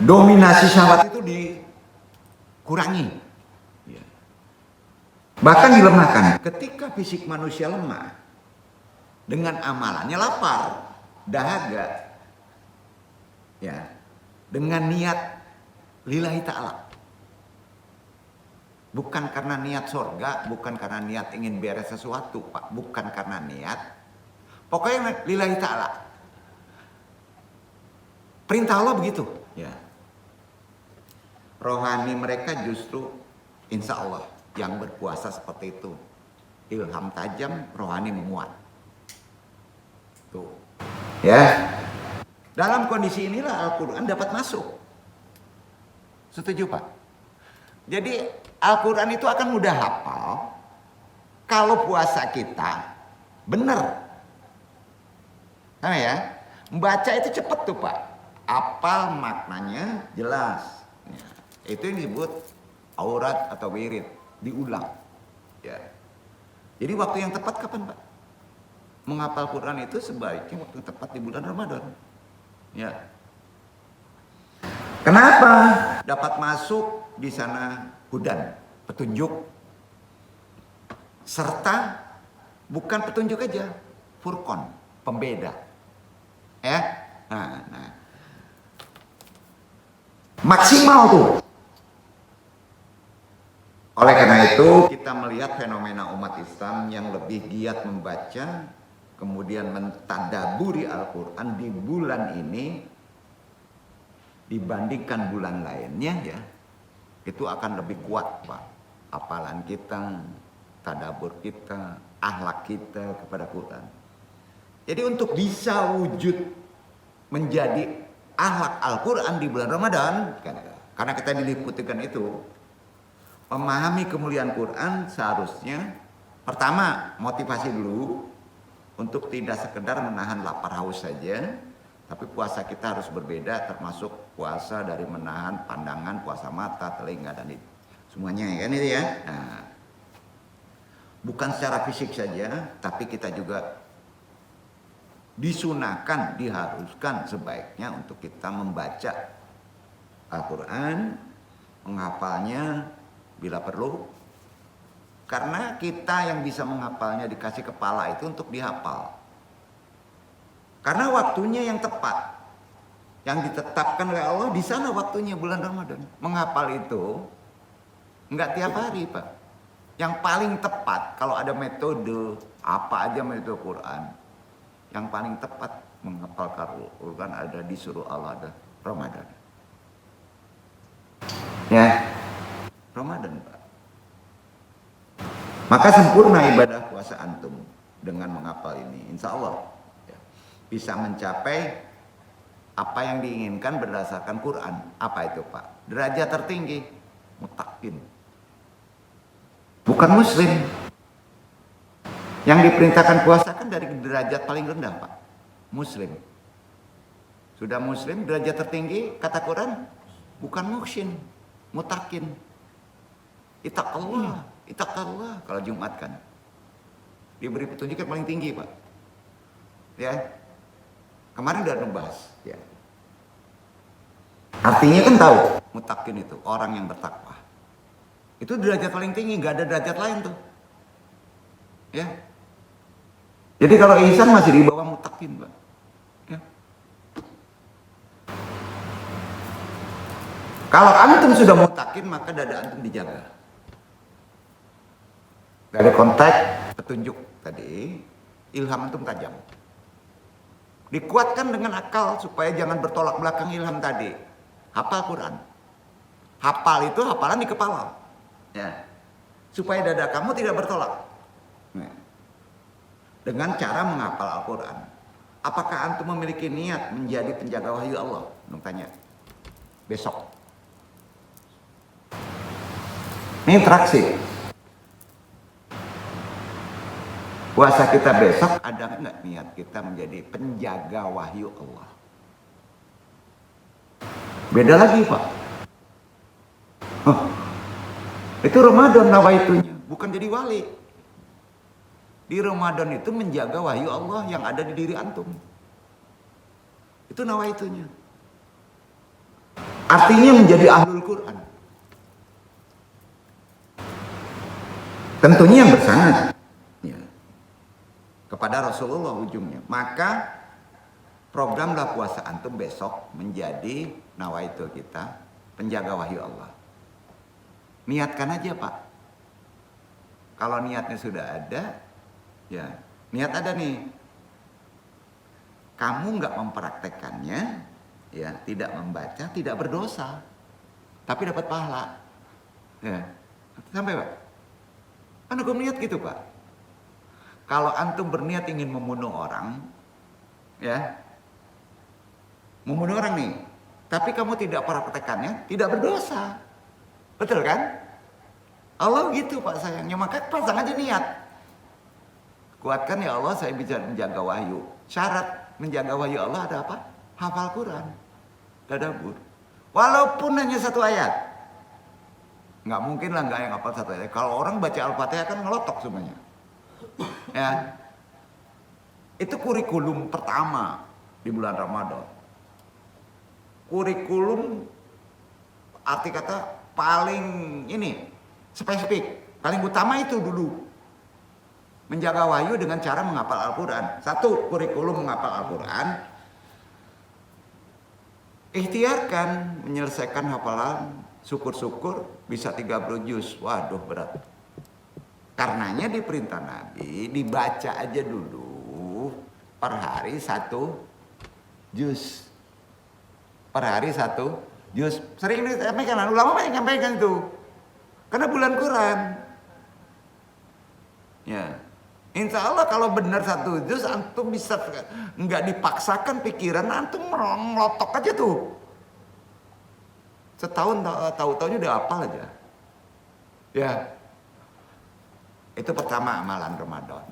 Dominasi syahwat itu dikurangi, ya. Bahkan dilemahkan. Ketika fisik manusia lemah, dengan amalannya lapar, dahaga, ya, dengan niat lillahi ta'ala, bukan karena niat surga, bukan karena niat ingin beres sesuatu Pak, bukan karena niat, pokoknya lillahi ta'ala, perintah Allah begitu, ya. Rohani mereka justru insya Allah yang berpuasa seperti itu, ilham tajam, rohani menguat, tuh. Ya, dalam kondisi inilah Al-Quran dapat masuk. Setuju Pak? Jadi Al-Quran itu akan mudah hafal kalau puasa kita benar. Nah ya, membaca itu cepat tuh Pak. Apal maknanya jelas. Ya, itu yang disebut aurat atau wirid, diulang. Ya. Jadi waktu yang tepat kapan Pak? Menghafal Quran itu sebaiknya waktu tepat di bulan Ramadan. Ya. Kenapa dapat masuk di sana hudan, petunjuk, serta bukan petunjuk aja, furqan, pembeda. Ya. Nah. Maksimal tuh. Oleh karena itu kita melihat fenomena umat Islam yang lebih giat membaca, kemudian mentadaburi Al-Quran di bulan ini dibandingkan bulan lainnya, ya, itu akan lebih kuat Pak. Hafalan kita, tadabur kita, akhlak kita kepada Quran. Jadi untuk bisa wujud menjadi akhlak Al-Quran di bulan Ramadan, karena kita diliputikan itu, memahami kemuliaan Quran seharusnya pertama motivasi dulu, untuk tidak sekedar menahan lapar haus saja, tapi puasa kita harus berbeda, termasuk puasa dari menahan pandangan, puasa mata, telinga, dan itu semuanya kan itu ya. Nah, bukan secara fisik saja, tapi kita juga disunahkan, diharuskan sebaiknya untuk kita membaca Al-Quran, menghafalnya bila perlu. Karena kita yang bisa menghafalnya dikasih kepala itu untuk dihafal. Karena waktunya yang tepat, yang ditetapkan oleh Allah di sana waktunya bulan Ramadan. Menghafal itu enggak tiap hari Pak. Yang paling tepat kalau ada metode apa aja metode Quran, yang paling tepat menghafal Quran ada disuruh Allah ada Ramadan. Ya, Ramadan Pak. Maka sempurna ibadah puasa antum dengan menghafal ini, insya Allah ya, bisa mencapai apa yang diinginkan berdasarkan Quran. Apa itu Pak? Derajat tertinggi, mutakin, bukan muslim. Yang diperintahkan puasa kan dari derajat paling rendah Pak, muslim. Sudah muslim, derajat tertinggi kata Quran, bukan muhsin, mutakin. Ittaqallah. Ittaqallah kalau Jumat kan diberi petunjuk yang paling tinggi Pak. Ya, kemarin udah membahas. Ya. Artinya kan tahu mutakin itu orang yang bertakwa. Itu derajat paling tinggi, nggak ada derajat lain tuh. Ya. Jadi kalau ihsan masih di bawah mutakin Pak. Ya. Kalau antum sudah mutakin maka dada antum dijaga. Dari konteks petunjuk tadi, ilham antum tajam. Dikuatkan dengan akal supaya jangan bertolak belakang ilham tadi. Hafal Quran. Hafal itu hafalan di kepala. Ya. Supaya dada kamu tidak bertolak. Nah. Dengan cara menghafal Al-Quran. Apakah antum memiliki niat menjadi penjaga wahyu Allah? Antum tanya. Besok. Ini interaksi. Puasa kita besok ada nggak niat kita menjadi penjaga wahyu Allah? Beda lagi Pak. Itu Ramadan nawaitunya, bukan jadi wali. Di Ramadan itu menjaga wahyu Allah yang ada di diri antum. Itu nawaitunya. Artinya menjadi ahlul Quran. Tentunya yang bersanad ya, kepada Rasulullah ujungnya. Maka programlah puasa antum besok menjadi nawaitu kita penjaga wahyu Allah. Niatkan aja Pak. Kalau niatnya sudah ada, ya niat ada nih. Kamu nggak mempraktekannya, ya tidak membaca, tidak berdosa, tapi dapat pahala. Ya, sampai Pak. Kan hukum niat gitu Pak. Kalau antum berniat ingin membunuh orang, ya, membunuh orang nih, tapi kamu tidak praktekannya, tidak berdosa. Betul kan? Allah gitu Pak sayangnya, maka pasang aja niat. Kuatkan ya Allah saya bisa menjaga wahyu. Syarat menjaga wahyu Allah ada apa? Hafal Quran, tadabbur. Walaupun hanya satu ayat. Nggak mungkin lah nggak yang hafal satu ayat. Kalau orang baca Al-Fatihah kan ngelotok semuanya. Ya. Itu kurikulum pertama di bulan Ramadan. Kurikulum arti kata paling ini spesifik, paling utama itu dulu. Menjaga wahyu dengan cara menghafal Al-Quran. Satu, kurikulum menghafal Al-Quran. Ikhtiarkan menyelesaikan hafalan, syukur-syukur bisa 30 juz. Waduh berat. Karenanya di perintah Nabi dibaca aja dulu per hari 1 juz. Per hari 1 juz. Sering disampaikan, ulama banyak sampaikan itu. Karena bulan Quran. Ya. Insya Allah kalau benar 1 juz antum bisa nggak dipaksakan pikiran antum melotok aja tuh. Setahun tahu-tahunya udah hafal aja. Ya. Itu pertama amalan Ramadan.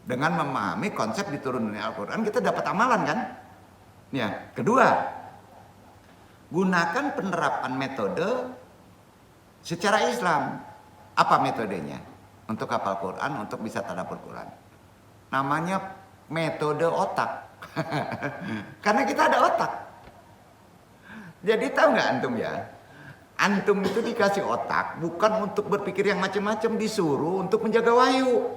Dengan memahami konsep diturunnya Al-Quran kita dapat amalan kan? Ya. Kedua, gunakan penerapan metode secara Islam. Apa metodenya? Untuk hafal Quran, untuk bisa tadabbur Quran. Namanya metode otak. Karena kita ada otak. Jadi tahu nggak antum ya? Antum itu dikasih otak bukan untuk berpikir yang macam-macam, disuruh untuk menjaga wahyu.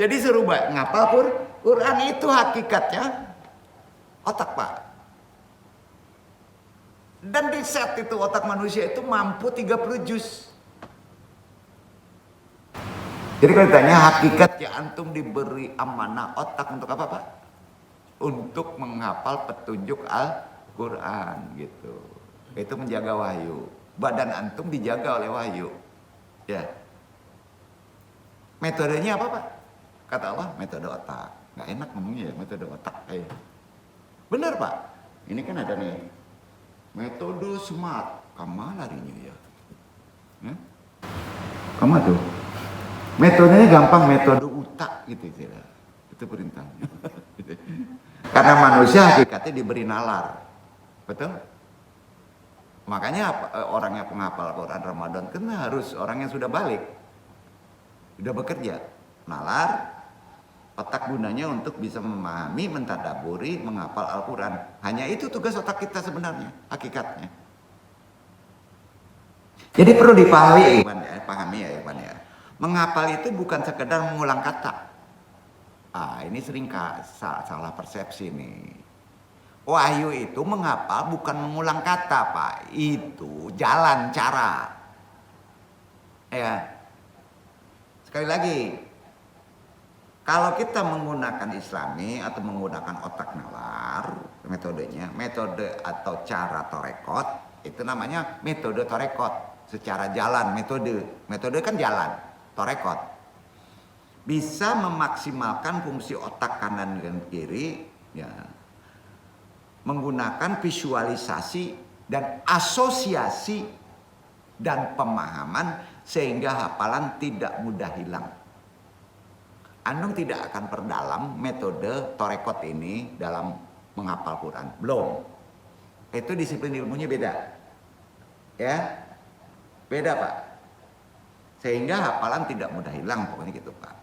Jadi suruh ngapal Quran itu hakikatnya otak Pak. Dan di set itu otak manusia itu mampu 30 juz. Jadi kalau ditanya hakikatnya antum diberi amanah otak untuk apa Pak? Untuk menghafal petunjuk Al-Quran gitu. Itu menjaga wahyu. Badan antum dijaga oleh wahyu. Ya. Metodenya apa Pak? Kata Allah metode otak. Nggak enak ngomongnya ya metode otak. Benar Pak. Ini kan ada nih. Metode smart. Kamu larinya ya? Kamu tuh. Metodenya gampang, metode utak gitu sih. Itu perintahnya. Karena manusia hakikatnya diberi nalar. Betul? Makanya orang yang penghafal Quran Ramadan kan harus orang yang sudah balik. Sudah bekerja. Nalar, otak gunanya untuk bisa memahami, mentadaburi, menghafal Al-Quran. Hanya itu tugas otak kita sebenarnya, hakikatnya. Jadi perlu dipahami ya Iwan ya. Menghafal itu bukan sekedar mengulang kata. Ini sering salah persepsi nih. Wahyu itu menghafal bukan mengulang kata Pak. Itu jalan cara. Ya, sekali lagi, kalau kita menggunakan Islami atau menggunakan otak nalar, metodenya, metode atau cara torekot, itu namanya metode torekot. Secara jalan, metode kan jalan, torekot. Bisa memaksimalkan fungsi otak kanan dan kiri, ya, menggunakan visualisasi dan asosiasi dan pemahaman sehingga hafalan tidak mudah hilang. Anung tidak akan perdalam metode torekot ini dalam menghafal Quran. Belum. Itu disiplin ilmunya beda. Ya. Beda, Pak. Sehingga hafalan tidak mudah hilang, pokoknya gitu, Pak.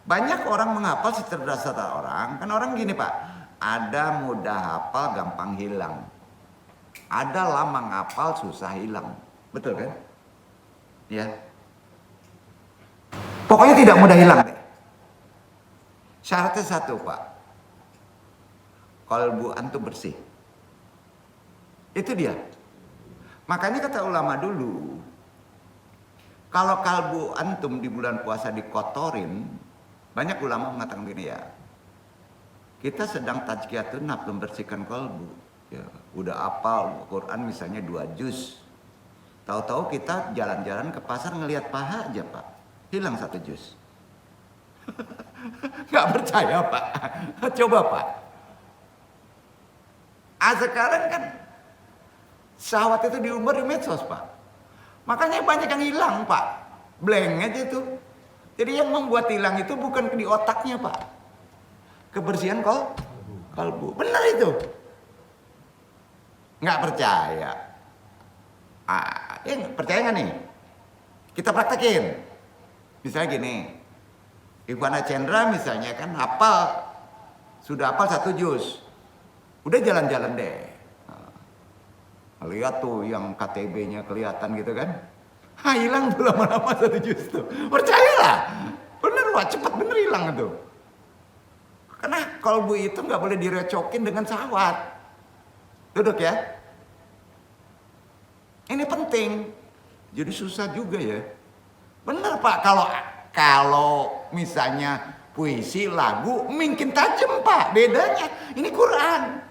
Banyak orang menghafal secerdas orang. Kan orang gini, Pak. Ada mudah hafal, gampang hilang. Ada lama menghafal, susah hilang. Betul kan? Ya. Pokoknya tidak mudah hilang deh. Syaratnya satu, Pak. Qalbu antum bersih. Itu dia. Makanya kata ulama dulu, kalau kalbu antum di bulan puasa dikotorin, banyak ulama mengatakan gini ya, kita sedang tazkiyatun nafs, membersihkan kalbu. Ya, udah apal Quran misalnya 2 juz. Tahu-tahu kita jalan-jalan ke pasar ngelihat paha aja, Pak. Hilang 1 juz. Nggak percaya, Pak. Coba, Pak. Sekarang kan syahwat itu diumbar di medsos, Pak. Makanya banyak yang hilang, Pak. Blank aja itu. Jadi yang membuat hilang itu bukan di otaknya, Pak. Kebersihan kalbu. Benar itu. Nggak percaya. Percaya nggak nih? Kita praktekin. Misalnya gini. Ivana Chandra misalnya kan sudah hafal 1 juz. Udah jalan-jalan deh. Lihat tuh yang KTB-nya kelihatan gitu kan. Hilang tuh lama-lama 1 juz tuh. Percayalah. Bener Pak, cepet bener hilang itu. Karena kalbu itu nggak boleh direcokin dengan syahwat. Duduk ya. Ini penting. Jadi susah juga ya. Bener Pak, kalau misalnya puisi, lagu, mungkin tajam Pak. Bedanya, ini Quran.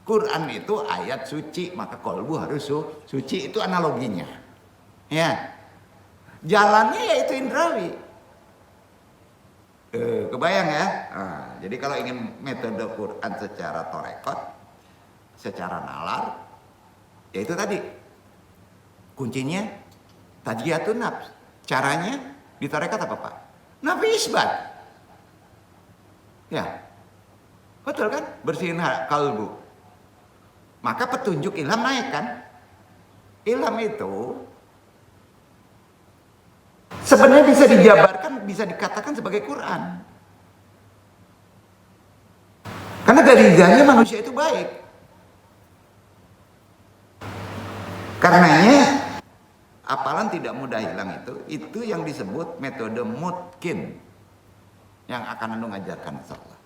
Quran itu ayat suci, maka kalbu harus suci. Itu analoginya. Ya. Jalannya yaitu indrawi. Kebayang ya? Nah, jadi kalau ingin metode Quran secara torekot, secara nalar, yaitu tadi kuncinya tazkiyatun nafs. Caranya di torekot apa Pak? Nafi isbat. Ya, betul kan? Bersihin kalbu. Maka petunjuk ilham naik kan? Ilham itu sebenarnya bisa dijabarkan, bisa dikatakan sebagai Quran. Karena dari zahirnya manusia itu baik. Karenanya hafalan tidak mudah hilang itu yang disebut metode mutkin yang akan Anu ajarkan insyaallah.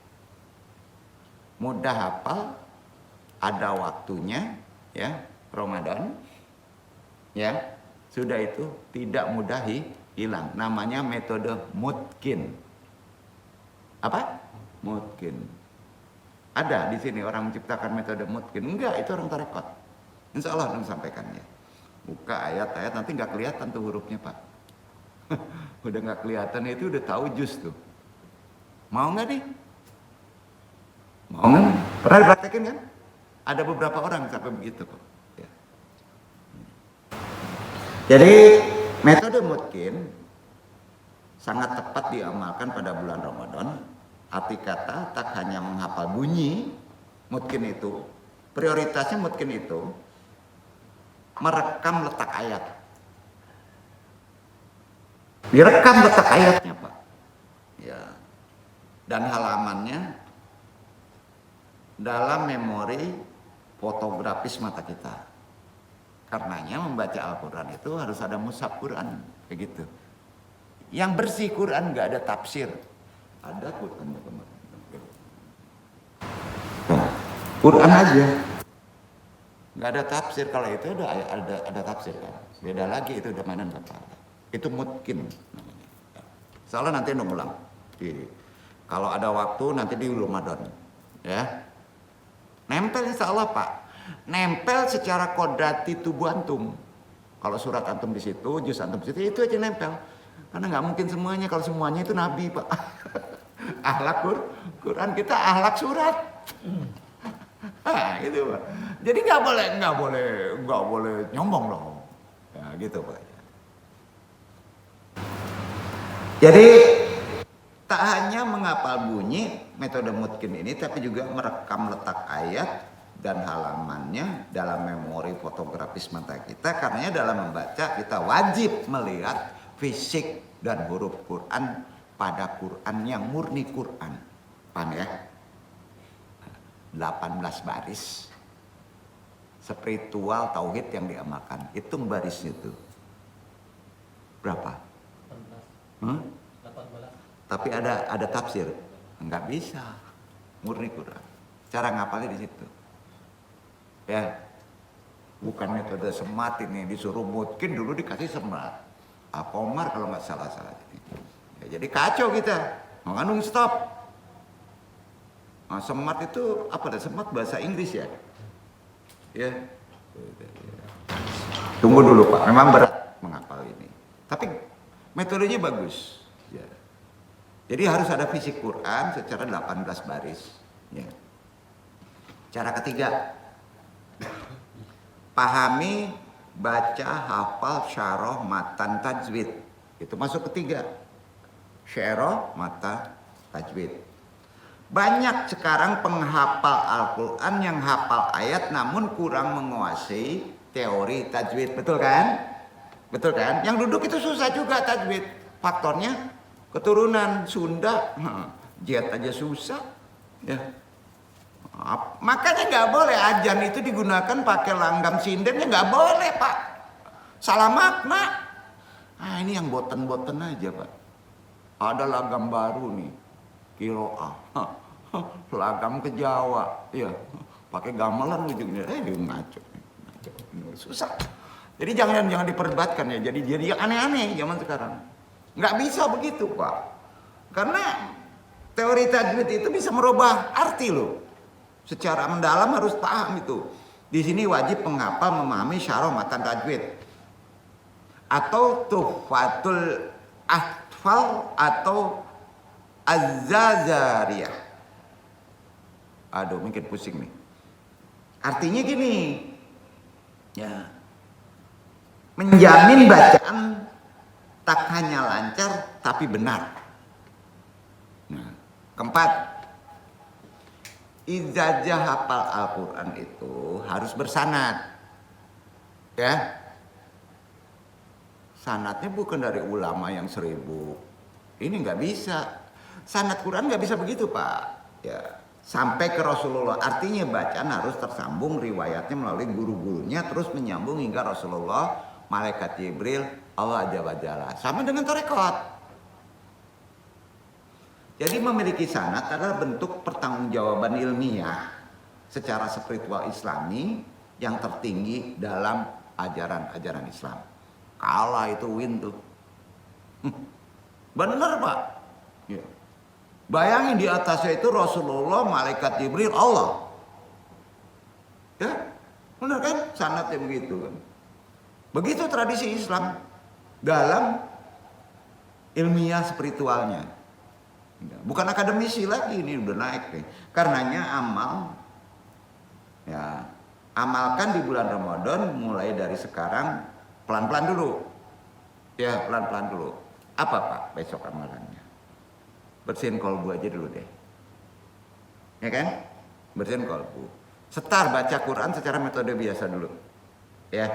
Mudah hafal, ada waktunya ya, Ramadan ya. Sudah itu tidak mudah hilang. Namanya metode mutkin. Apa? Mutkin. Ada di sini orang menciptakan metode mutkin? Enggak, itu orang tarekat. Insya Allah Anu sampaikannya. Buka ayat-ayat nanti nggak kelihatan tuh hurufnya Pak. Udah nggak kelihatan itu udah tahu juz tuh. Mau nggak nih? Mau nggak? Pernah dipraktekin kan? Ada beberapa orang sampai begitu kok. Ya. Jadi metode mutkin sangat tepat diamalkan pada bulan Ramadan. Arti kata tak hanya menghafal bunyi mutkin itu, prioritasnya mutkin itu merekam letak ayat. Direkam letak ayatnya Pak. Ya. Dan halamannya dalam memori fotografis mata kita. Karenanya membaca Al-Quran itu harus ada mushaf Quran. Begitu. Yang bersih Quran nggak ada tafsir. Ada Quran. Quran aja. Nggak ada tafsir. Kalau itu ada tafsir kan. Beda lagi itu udah mana Bapak. Itu mungkin. Salah nanti ulang. Kalau ada waktu nanti di Ramadan, ya. Nempel insya Allah Pak. Nempel secara kodrati tubuh antum. Kalau surat antum di situ, juz antum di situ, itu aja nempel. Karena nggak mungkin semuanya. Kalau semuanya itu Nabi Pak. Akhlak Quran kita akhlak surat. Gitu Pak. Jadi nggak boleh nyombong loh. Ya gitu Pak. Jadi tak hanya menghafal bunyi metode mungkin ini, tapi juga merekam letak ayat dan halamannya dalam memori fotografis mata kita. Karena dalam membaca kita wajib melihat fisik dan huruf Quran pada Quran yang murni Quran. Paham ya? 18 baris spiritual tauhid yang diamalkan. Hitung barisnya itu berapa? 18. Tapi ada tafsir, nggak bisa murni Quran. Cara ngapalnya di situ, ya. Bukan metode semat ini disuruh mungkin dulu dikasih semat. Komar kalau nggak salah. Ya, jadi kacau kita, mengandung stop. Nah, semat itu apa? Semat bahasa Inggris ya. Ya. Tunggu dulu Pak, memang berat menghafal ini. Tapi metodenya bagus. Ya. Jadi harus ada fisik Quran secara 18 baris. Ya. Cara ketiga, pahami, baca, hafal, syarah, matan, tajwid. Itu masuk ketiga. Syarah, mata, tajwid. Banyak sekarang penghafal Al-Quran yang hafal ayat namun kurang menguasai teori tajwid. Betul kan? Betul kan? Yang duduk itu susah juga tajwid. Faktornya keturunan Sunda, Jet aja susah. Ya. Makanya nggak boleh ajan itu digunakan pakai langgam sindennya, nggak boleh Pak. Salah makna. Nah ini yang boten-boten aja Pak. Ada lagam baru nih, kiroah, lagam ke Jawa, ya, pakai gamelan ujungnya, dia ngaco, susah. Jadi jangan diperdebatkan ya. Jadi yang aneh-aneh zaman sekarang. Nggak bisa begitu Pak. Karena teori tajwid itu bisa merubah arti loh. Secara mendalam harus paham itu. Di sini wajib penghafal memahami syarah matan tajwid atau tuhfatul atfal atau az-zazariyah. Aduh, mungkin pusing nih. Artinya gini, ya, menjamin bacaan tak hanya lancar tapi benar. Nah, keempat, ijazah hafal Al-Quran itu harus bersanad. Ya, sanadnya bukan dari ulama yang 1000. Ini nggak bisa. Sanad Quran nggak bisa begitu Pak. Ya, sampai ke Rasulullah. Artinya bacaan harus tersambung riwayatnya melalui guru-gurunya terus menyambung hingga Rasulullah, malaikat Jibril, Allah Jalla. Sama dengan tarekat. Jadi memiliki sanad adalah bentuk pertanggungjawaban ilmiah secara spiritual Islami yang tertinggi dalam ajaran-ajaran Islam. Kalah itu win tuh. Bener Pak. Ya. Bayangin di atasnya itu Rasulullah, malaikat Jibril, Allah. Ya, benar kan? Sanadnya begitu kan. Begitu tradisi Islam dalam ilmiah spiritualnya. Bukan akademisi lagi, ini udah naik nih. Karenanya amal, ya, amalkan di bulan Ramadan mulai dari sekarang pelan-pelan dulu. Ya, pelan-pelan dulu. Apa Pak besok amalannya? Bersihin kolbu aja dulu deh. Ya kan? Bersihin kolbu. Setar baca Quran secara metode biasa dulu. Ya.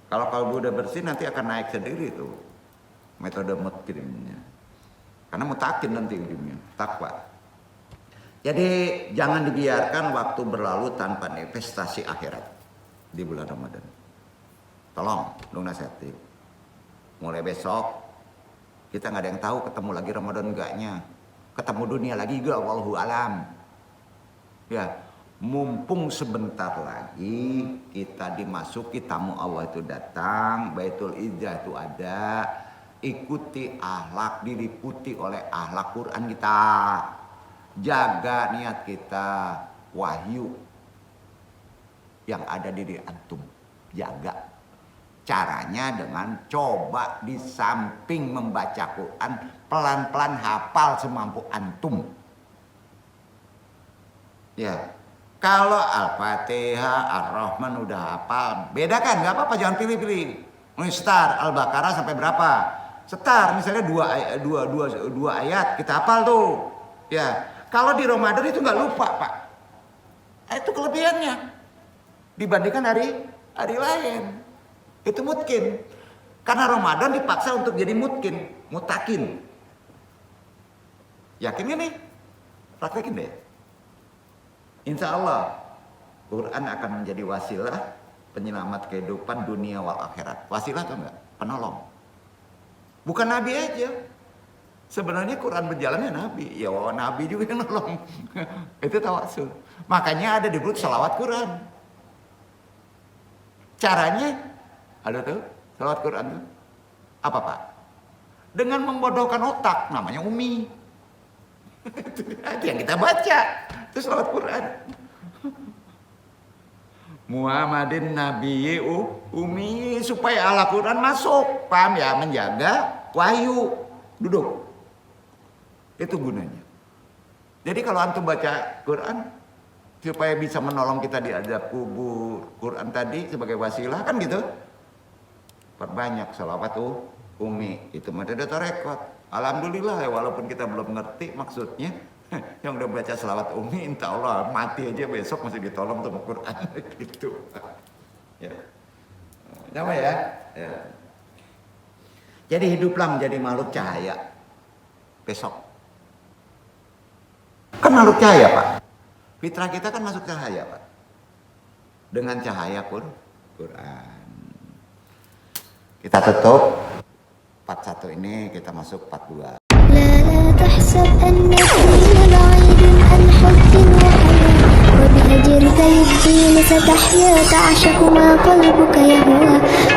Kalau kolbu udah bersih nanti akan naik sendiri tuh. Metode mutkinnya. Karena mutakin nanti ujungnya. Takwa. Jadi jangan dibiarkan waktu berlalu tanpa investasi akhirat di bulan Ramadan. Tolong, lu nasihati. Mulai besok kita nggak ada yang tahu ketemu lagi Ramadan enggaknya. Ketemu dunia lagi juga wallahu alam. Ya, mumpung sebentar lagi kita dimasuki tamu Allah itu datang, Baitul Izzah itu ada, ikuti akhlak, diliputi oleh akhlak Quran kita. Jaga niat kita, wahyu yang ada di diri antum, jaga. Caranya dengan coba di samping membaca Quran, pelan-pelan hafal semampu antum. Ya, kalau Al-Fatihah, Ar-Rahman udah hafal, bedakan, nggak apa-apa, jangan pilih-pilih. Start Al-Baqarah sampai berapa? Setar, misalnya dua ayat kita hafal tuh. Ya, kalau di Ramadan itu nggak lupa, Pak. Itu kelebihannya dibandingkan hari lain. Itu mungkin karena Ramadan dipaksa untuk jadi mutakin. Yakin ini? Praktekin deh. Insya Allah Quran akan menjadi wasilah penyelamat kehidupan dunia wal akhirat. Wasilah atau enggak? Penolong. Bukan Nabi aja. Sebenarnya Quran berjalannya Nabi. Ya Nabi juga yang nolong. Itu tawasul. Makanya ada di buku selawat Quran. Caranya, ada tuh selawat Quran tuh. Apa Pak? Dengan membodohkan otak, namanya umi. Itu yang kita baca. Itu selawat Quran. Muhammadin Nabi umi, supaya Al-Quran masuk. Paham ya? Menjaga wahyu. Duduk. Itu gunanya. Jadi kalau antum baca Quran supaya bisa menolong kita di azab kubur, Quran tadi sebagai wasilah kan gitu. Perbanyak sholawat umi, itu mah ada tarekat. Alhamdulillah ya, walaupun kita belum ngerti maksudnya, yang udah baca sholawat umi, insya Allah mati aja besok masih ditolong sama Quran gitu. Ya, sama ya. Ya. Jadi hiduplah menjadi makhluk cahaya besok. Kan makhluk cahaya Pak. Fitrah kita kan masuk cahaya Pak. Dengan cahaya Quran. Kita tutup 41 ini, kita masuk 42. لا تحسب أنك من بعيد عن حب وحنان وبهجرك للدين ستحيا تعشق ما قلبك يهوى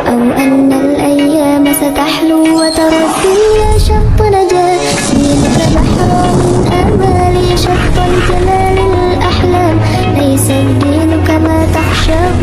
أو أن الأيام ستحلو وترى الدنيا شط نجاة دينك بحر من آمالي شط الجمال الأحلام ليس الدين كما تخشاه